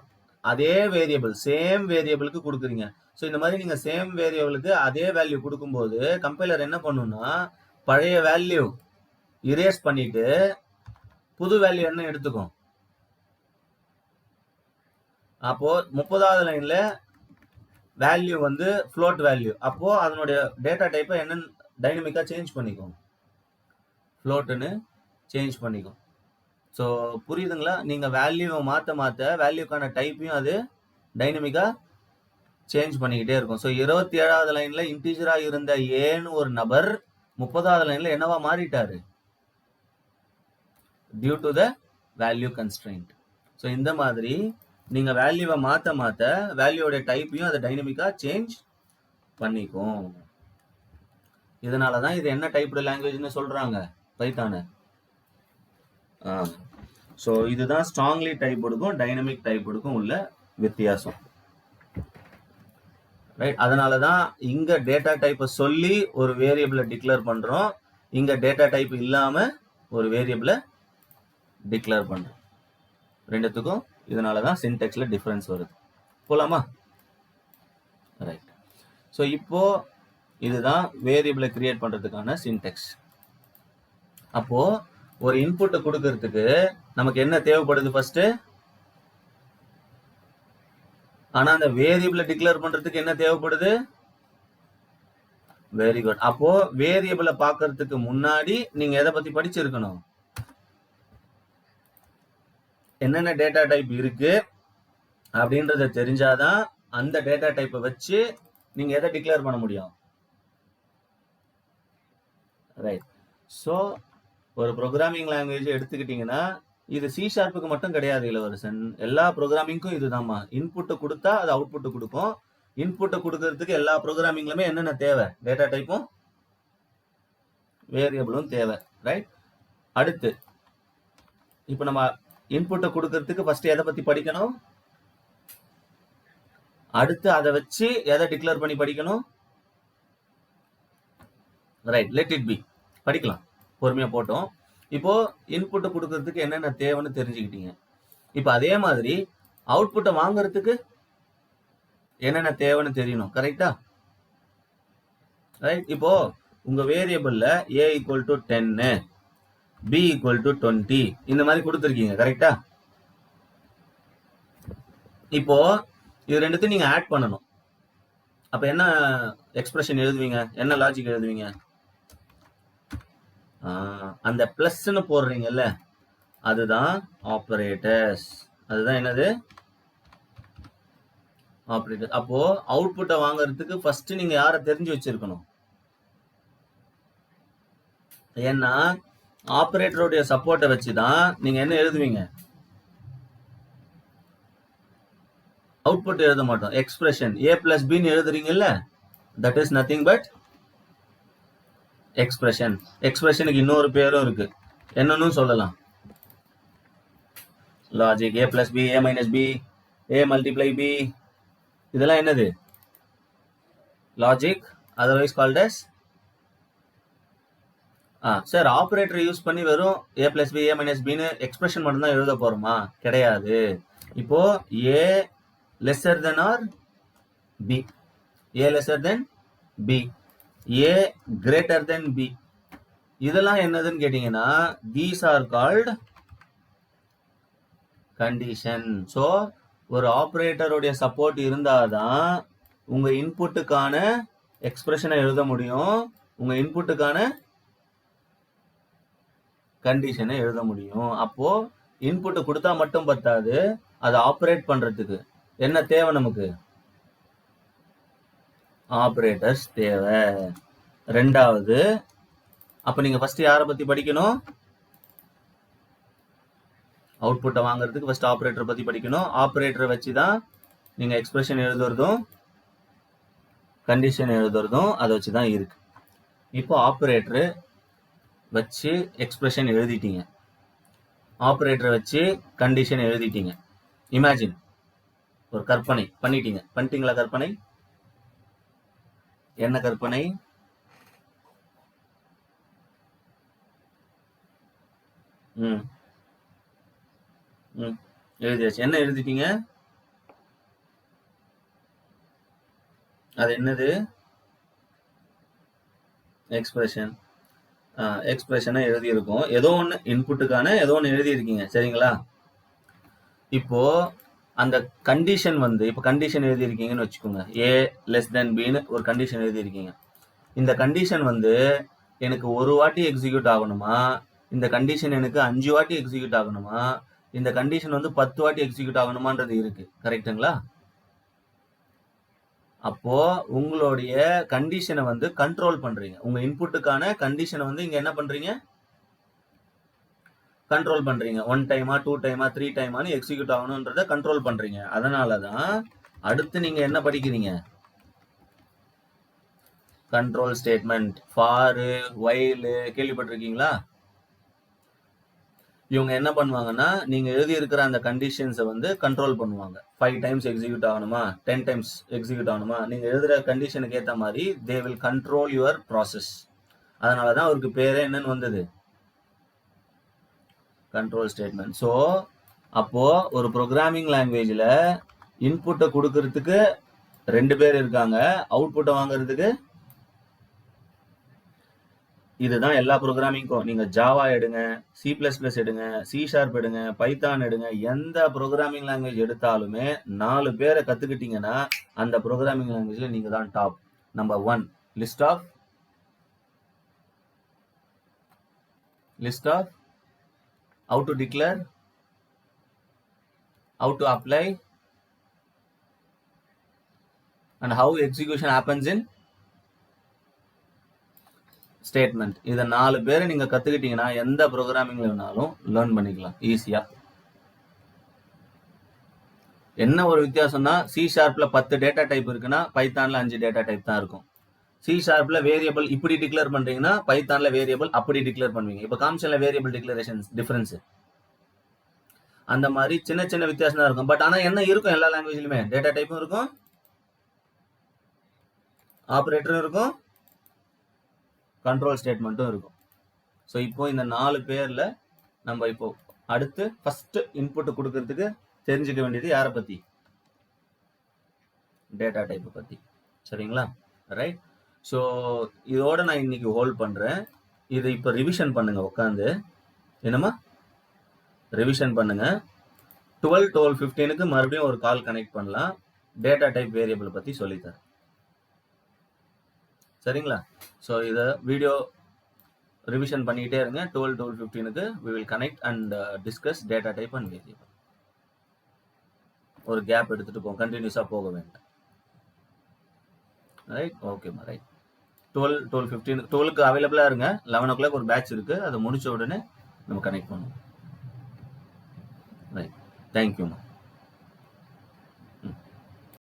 அதே வேரியபிள் சேம் வேரியபிளுக்கு கொடுக்குறீங்க. ஸோ இந்த மாதிரி நீங்க சேம் வேரியபிளுக்கு அதே வேல்யூ கொடுக்கும்போது கம்பைலர் என்ன பண்ணுன்னா பழைய வேல்யூ இரேஸ் பண்ணிட்டு புது வேல்யூ என்ன எடுத்துக்கும். அப்போ 30வது லைன்ல வேல்யூ வந்து ஃப்ளோட் வேல்யூ. அப்போ அதனுடைய டேட்டா டைப்பை என்ன டைனமிக்கா சேஞ்ச் பண்ணிக்கும், ஃப்ளோட்டுன்னு சேஞ்ச் பண்ணிக்கும். ஸோ புரியுதுங்களா? நீங்க வேல்யூவை மாற்ற வேல்யூக்கான டைப்பையும் அது டைனமிக்கா சேஞ்ச் பண்ணிக்கிட்டே இருக்கும். ஸோ 27வது லைன்ல இன்டீஜரா இருந்த ஏன்னு ஒரு நபர் 30வது லைன்ல என்னவா மாறிட்டாரு, due to the value constraint. So இந்த மாதிரி நீங்க வேல்யூவை மாற்ற வேல்யூவோட டைப்பையும் அதை டைனமிக்கா சேஞ்ச் பண்ணிக்கும். இதனாலதான் இது என்ன டைப்டு லாங்குவேஜ்னு சொல்றாங்க, பைத்தான. ஸோ இதுதான் ஸ்ட்ராங்லி டைப்டுக்கும் டைனமிக் டைப்டுக்கும் உள்ள வித்தியாசம். ரைட். அதனாலதான் இங்க டேட்டா டைப்பை சொல்லி ஒரு வேரியபிளை டிக்ளேர் பண்றோம், இங்க டேட்டா டைப் இல்லாம ஒரு வேரியபிளை டிக்ளேர் பண்றோம். ரெண்டுத்துக்கும் இதனாலதான் சின்டெக்ஸ்ல டிஃபரன்ஸ் வருது. போலாமா? ரைட். ஸோ இப்போ இதுதான் வேரியபிளை கிரியேட் பண்றதுக்கான சின்டெக்ஸ். அப்போ ஒரு இன்புட்டை கொடுக்கறதுக்கு நமக்கு என்ன தேவைப்படுது ஃபர்ஸ்ட்? ஆனா அந்த வேரியபிளை டிக்ளேர் பண்றதுக்கு என்ன தேவைப்படுது? Very good. அப்போ வேரியபிளை பார்க்கறதுக்கு முன்னாடி நீங்க எதை பத்தி படிச்சிருக்கணும், என்னென்ன டேட்டா டைப் இருக்கு அப்படின்றத தெரிஞ்சாதான் அந்த டேட்டா டைப்பை வச்சு நீங்க எதை டிக்ளேர் பண்ண முடியும். ரைட். ஸோ ஒரு ப்ரோக்ராமிங் லாங்குவேஜ் எடுத்துக்கிட்டீங்கன்னா இது சி ஷார்ப்புக்கு மட்டும் கிடையாது இளவரசன், எல்லா ப்ரோக்ராமிங்க்கும் இதுதான்மா. இன்புட்டை கொடுத்தா அது அவுட்புட்டை கொடுக்கும். இன்புட்டை கொடுக்கறதுக்கு எல்லா ப்ரோக்ராமிங்லுமே என்னென்ன தேவை, டேட்டா டைப்பும் வேரியபிளும் தேவை. ரைட். அடுத்து இப்போ நம்ம இன்புட்டை கொடுக்கறதுக்கு ஃபர்ஸ்ட் எதை பத்தி படிக்கணும், அடுத்து அதை வச்சு எதை டிக்ளேர் பண்ணி படிக்கணும். ரைட். லெட் இட் பி, படிக்கலாம், பொறுமையா போட்டோம். இப்போ இன்புட்டை கொடுக்கறதுக்கு என்னென்ன தேவைன்னு தெரிஞ்சுக்கிட்டீங்க. இப்போ அதே மாதிரி அவுட்புட்டை வாங்குறதுக்கு என்னென்ன தேவைன்னு தெரியணும். கரெக்டா? ரைட். இப்போ உங்க வேரியபிள்ல a equal to 10, b equal to 20 இந்த மாதிரி கொடுத்துருக்கீங்க. கரெக்டா? இப்போ இது ரெண்டுத்தையும் நீங்க ஆட் பண்ணணும். அப்ப என்ன எக்ஸ்பிரஷன் எழுதுவீங்க, என்ன லாஜிக் எழுதுவீங்க? அந்த பிளஸ்ன்னு போடுறீங்கல்ல, அதுதான் ஆபரேட்டர்ஸ். அதுதான் என்னது, ஆபரேட்டர். அப்போ அவுட்புட்டை வாங்குறதுக்கு ஃபர்ஸ்ட் நீங்க யாரை தெரிஞ்சு வச்சிருக்கணும். ஏன்னா ஆபரேட்டருடைய சப்போர்ட்டை வச்சுதான் நீங்க என்ன எழுதுவீங்க, அவுட்புட் எழுத மாட்டோம். எக்ஸ்பிரஷன் a பிளஸ் பின்னு எழுதுறீங்கல்ல, that is nothing but expression. எக்ஸ்பிரஷனுக்கு இன்னொரு பேரும் இருக்கு, என்னன்னு சொல்லலாம், logic. a plus B, a minus B, a multiply B, இதெல்லாம் என்னது, logic, otherwise called as. Sir operator use பண்ணி வெறும் a plus B, a minus பின்னு எக்ஸ்பிரஷன் மட்டும் தான் எழுத போறோமா? கிடையாது. இப்போ a lesser than or b, a lesser than b, a greater than b, இதெல்லாம் என்னதுன்னு கேட்டீங்கன்னா these are called condition. So ஒரு ஆபரேட்டருடைய சப்போர்ட் இருந்தாதான் உங்க இன்புட்டுக்கான எக்ஸ்பிரஷனை எழுத முடியும், உங்க இன்புட்டுக்கான கண்டிஷனை எழுத முடியும். அப்போ இன்புட்டை கொடுத்தா மட்டும் பத்தாது, அதை ஆப்ரேட் பண்றதுக்கு என்ன தேவை, நமக்கு ஆபரேட்டர்ஸ் தேவை. ரெண்டாவது, அப்ப நீங்க ஃபர்ஸ்ட் யாரை பத்தி படிக்கணும், அவுட்புட்டை வாங்குறதுக்கு ஃபர்ஸ்ட் ஆபரேட்டர் பத்தி படிக்கணும். ஆபரேட்டரை வச்சுதான் நீங்க எக்ஸ்பிரஷன் எழுதுறதும் கண்டிஷன் எழுதுறதும் அதை வச்சுதான் இருக்கு. இப்போ ஆபரேட்டர் வச்சு எக்ஸ்பிரஷன் எழுதிட்டீங்க, ஆபரேட்டரை வச்சு கண்டிஷன் எழுதிட்டீங்க. இமேஜின், ஒரு கற்பனை பண்ணிட்டீங்களா? கற்பனை என்ன கற்பனை? எழுதியாச்சு. என்ன எழுதிட்டீங்க? அது என்னது, எக்ஸ்பிரஷன். எக்ஸ்பிரஷனை எழுதியிருக்கோம், ஏதோ ஒன்று இன்புட்டுக்கான ஏதோ ஒன்று எழுதியிருக்கீங்க. சரிங்களா? இப்போ அந்த கண்டிஷன் வந்து இப்போ கண்டிஷன் எழுதியிருக்கீங்கன்னு வச்சுக்கோங்க, ஏ லெஸ் தென் பின்னு ஒரு கண்டிஷன் எழுதியிருக்கீங்க. இந்த கண்டிஷன் வந்து எனக்கு ஒரு வாட்டி எக்ஸிக்யூட் ஆகணுமா, இந்த கண்டிஷன் எனக்கு 5 வாட்டி எக்ஸிக்யூட் ஆகணுமா, இந்த கண்டிஷன் வந்து 10 வாட்டி எக்ஸிக்யூட் ஆகணுமான்றது இருக்கு. கரெக்டுங்களா? அப்போ உங்களுடைய கண்டிஷனை வந்து கண்ட்ரோல் பண்றீங்க. உங்க இன்புட்டுக்கான கண்டிஷனை வந்து இங்க என்ன பண்றீங்க? கண்ட்ரோல் பண்றீங்க. 1 டைமா 2 டைமா 3 டைமான்னு எக்ஸிக்யூட் ஆகணும்ன்றத கண்ட்ரோல் பண்றீங்க. அதனாலதான் அடுத்து நீங்க என்ன படிக்கிறீங்க? கண்ட்ரோல் ஸ்டேட்மெண்ட், ஃபார், வைல் கேள்விப்பட்டிருக்கீங்களா? இவங்க என்ன பண்ணுவாங்கன்னா, நீங்க எழுதி இருக்கிற அந்த கண்டிஷன்ஸை வந்து கண்ட்ரோல் பண்ணுவாங்க. 5 டைம்ஸ் எக்ஸிக்யூட் ஆகணுமா, 10 டைம்ஸ் எக்ஸிக்யூட் ஆகணுமா, நீங்க எழுதுற கண்டிஷனுக்கு ஏத்த மாதிரி they will control your process. அதனாலதான் அவருக்கு பேரே என்னன்னு வந்தது, கண்ட்ரோல் ஸ்டேட்மெண்ட். ஸோ அப்போ ஒரு ப்ரோக்ராமிங் லாங்குவேஜ்ல இன்புட்டை கொடுக்கறதுக்கு 2 பேர் இருக்காங்க, அவுட்புட்டை வாங்குறதுக்கு. இதுதான் எல்லா ப்ரோக்ராமிங்க்கும். நீங்க ஜாவா எடுங்க, C++ எடுங்க, C# எடுங்க, பைத்தான் எடுங்க, எந்த ப்ரோக்ராமிங் லாங்குவேஜ் எடுத்தாலுமே 4 பேரை கத்துக்கிட்டீங்கன்னா அந்த ப்ரோக்ராமிங் லாங்குவேஜ்ல நீங்க தான் top. Number 1 list of how to declare, how to apply, and how execution happens in statement. இதை 4 பேரை நீங்க கத்துக்கிட்டீங்கன்னா எந்த ப்ரோக்ராமிங்ல வேணாலும் லேர்ன் பண்ணிக்கலாம் ஈஸியா. என்ன ஒரு வித்தியாசம்னா, C# 10 டேட்டா டைப் இருக்குன்னா பைத்தான்ல 5 டேட்டா டைப் தான் இருக்கும். C# வேரியபிள் இப்படி டிக்ளேர் பண்றீங்கன்னா பைத்தான்ல வேரியபிள் அப்படி டிக்ளேர் பண்ணுவீங்க. இப்ப காமிஷன்ல வேரியபிள் டிக்ளரேஷன் டிஃபரன்ஸ். அந்த மாதிரி சின்ன சின்ன வித்தியாசம் தான் இருக்கும். பட் ஆனா என்ன இருக்கும், எல்லா லாங்குவேஜ்லயுமே டேட்டா டைப்பும் இருக்கும், ஆபரேட்டரும் இருக்கும், கண்ட்ரோல் ஸ்டேட்மெண்ட்டும் இருக்கும். ஸோ இப்போ இந்த 4 பேர்ல நம்ம இப்போ அடுத்து ஃபர்ஸ்ட் இன்புட் கொடுக்கறதுக்கு தெரிஞ்சுக்க வேண்டியது யாரை பத்தி, டேட்டா டைப் பத்தி. சரிங்களா? ரைட். ஸோ இதோட நான் இன்னைக்கு ஹோல்ட் பண்றேன். இதை இப்போ ரிவிஷன் பண்ணுங்க உட்காந்து. என்னமா ரிவிஷன் பண்ணுங்க. 12:15க்கு மறுபடியும் ஒரு கால் கனெக்ட் பண்ணலாம். டேட்டா டைப் வேரியபிள் பத்தி சொல்லித்தரேன். சரிங்களா? ஸோ இதை வீடியோ ரிவிஷன் பண்ணிக்கிட்டே இருங்க. 12:15க்கு we will connect and discuss data type and variable. ஒரு கேப் எடுத்துட்டு போங்க, கண்டினியூஸா போக வேண்டாம். ரைட், ஓகேமா, ரைட். 12:15 12க்கு அவைலபிளா இருங்க. 11 o'clock ஒரு பேட்ச் இருக்கு, அதை முடிச்ச உடனே நம்ம கனெக்ட் பண்ணுவோம். ரைட், தேங்க்யூமா.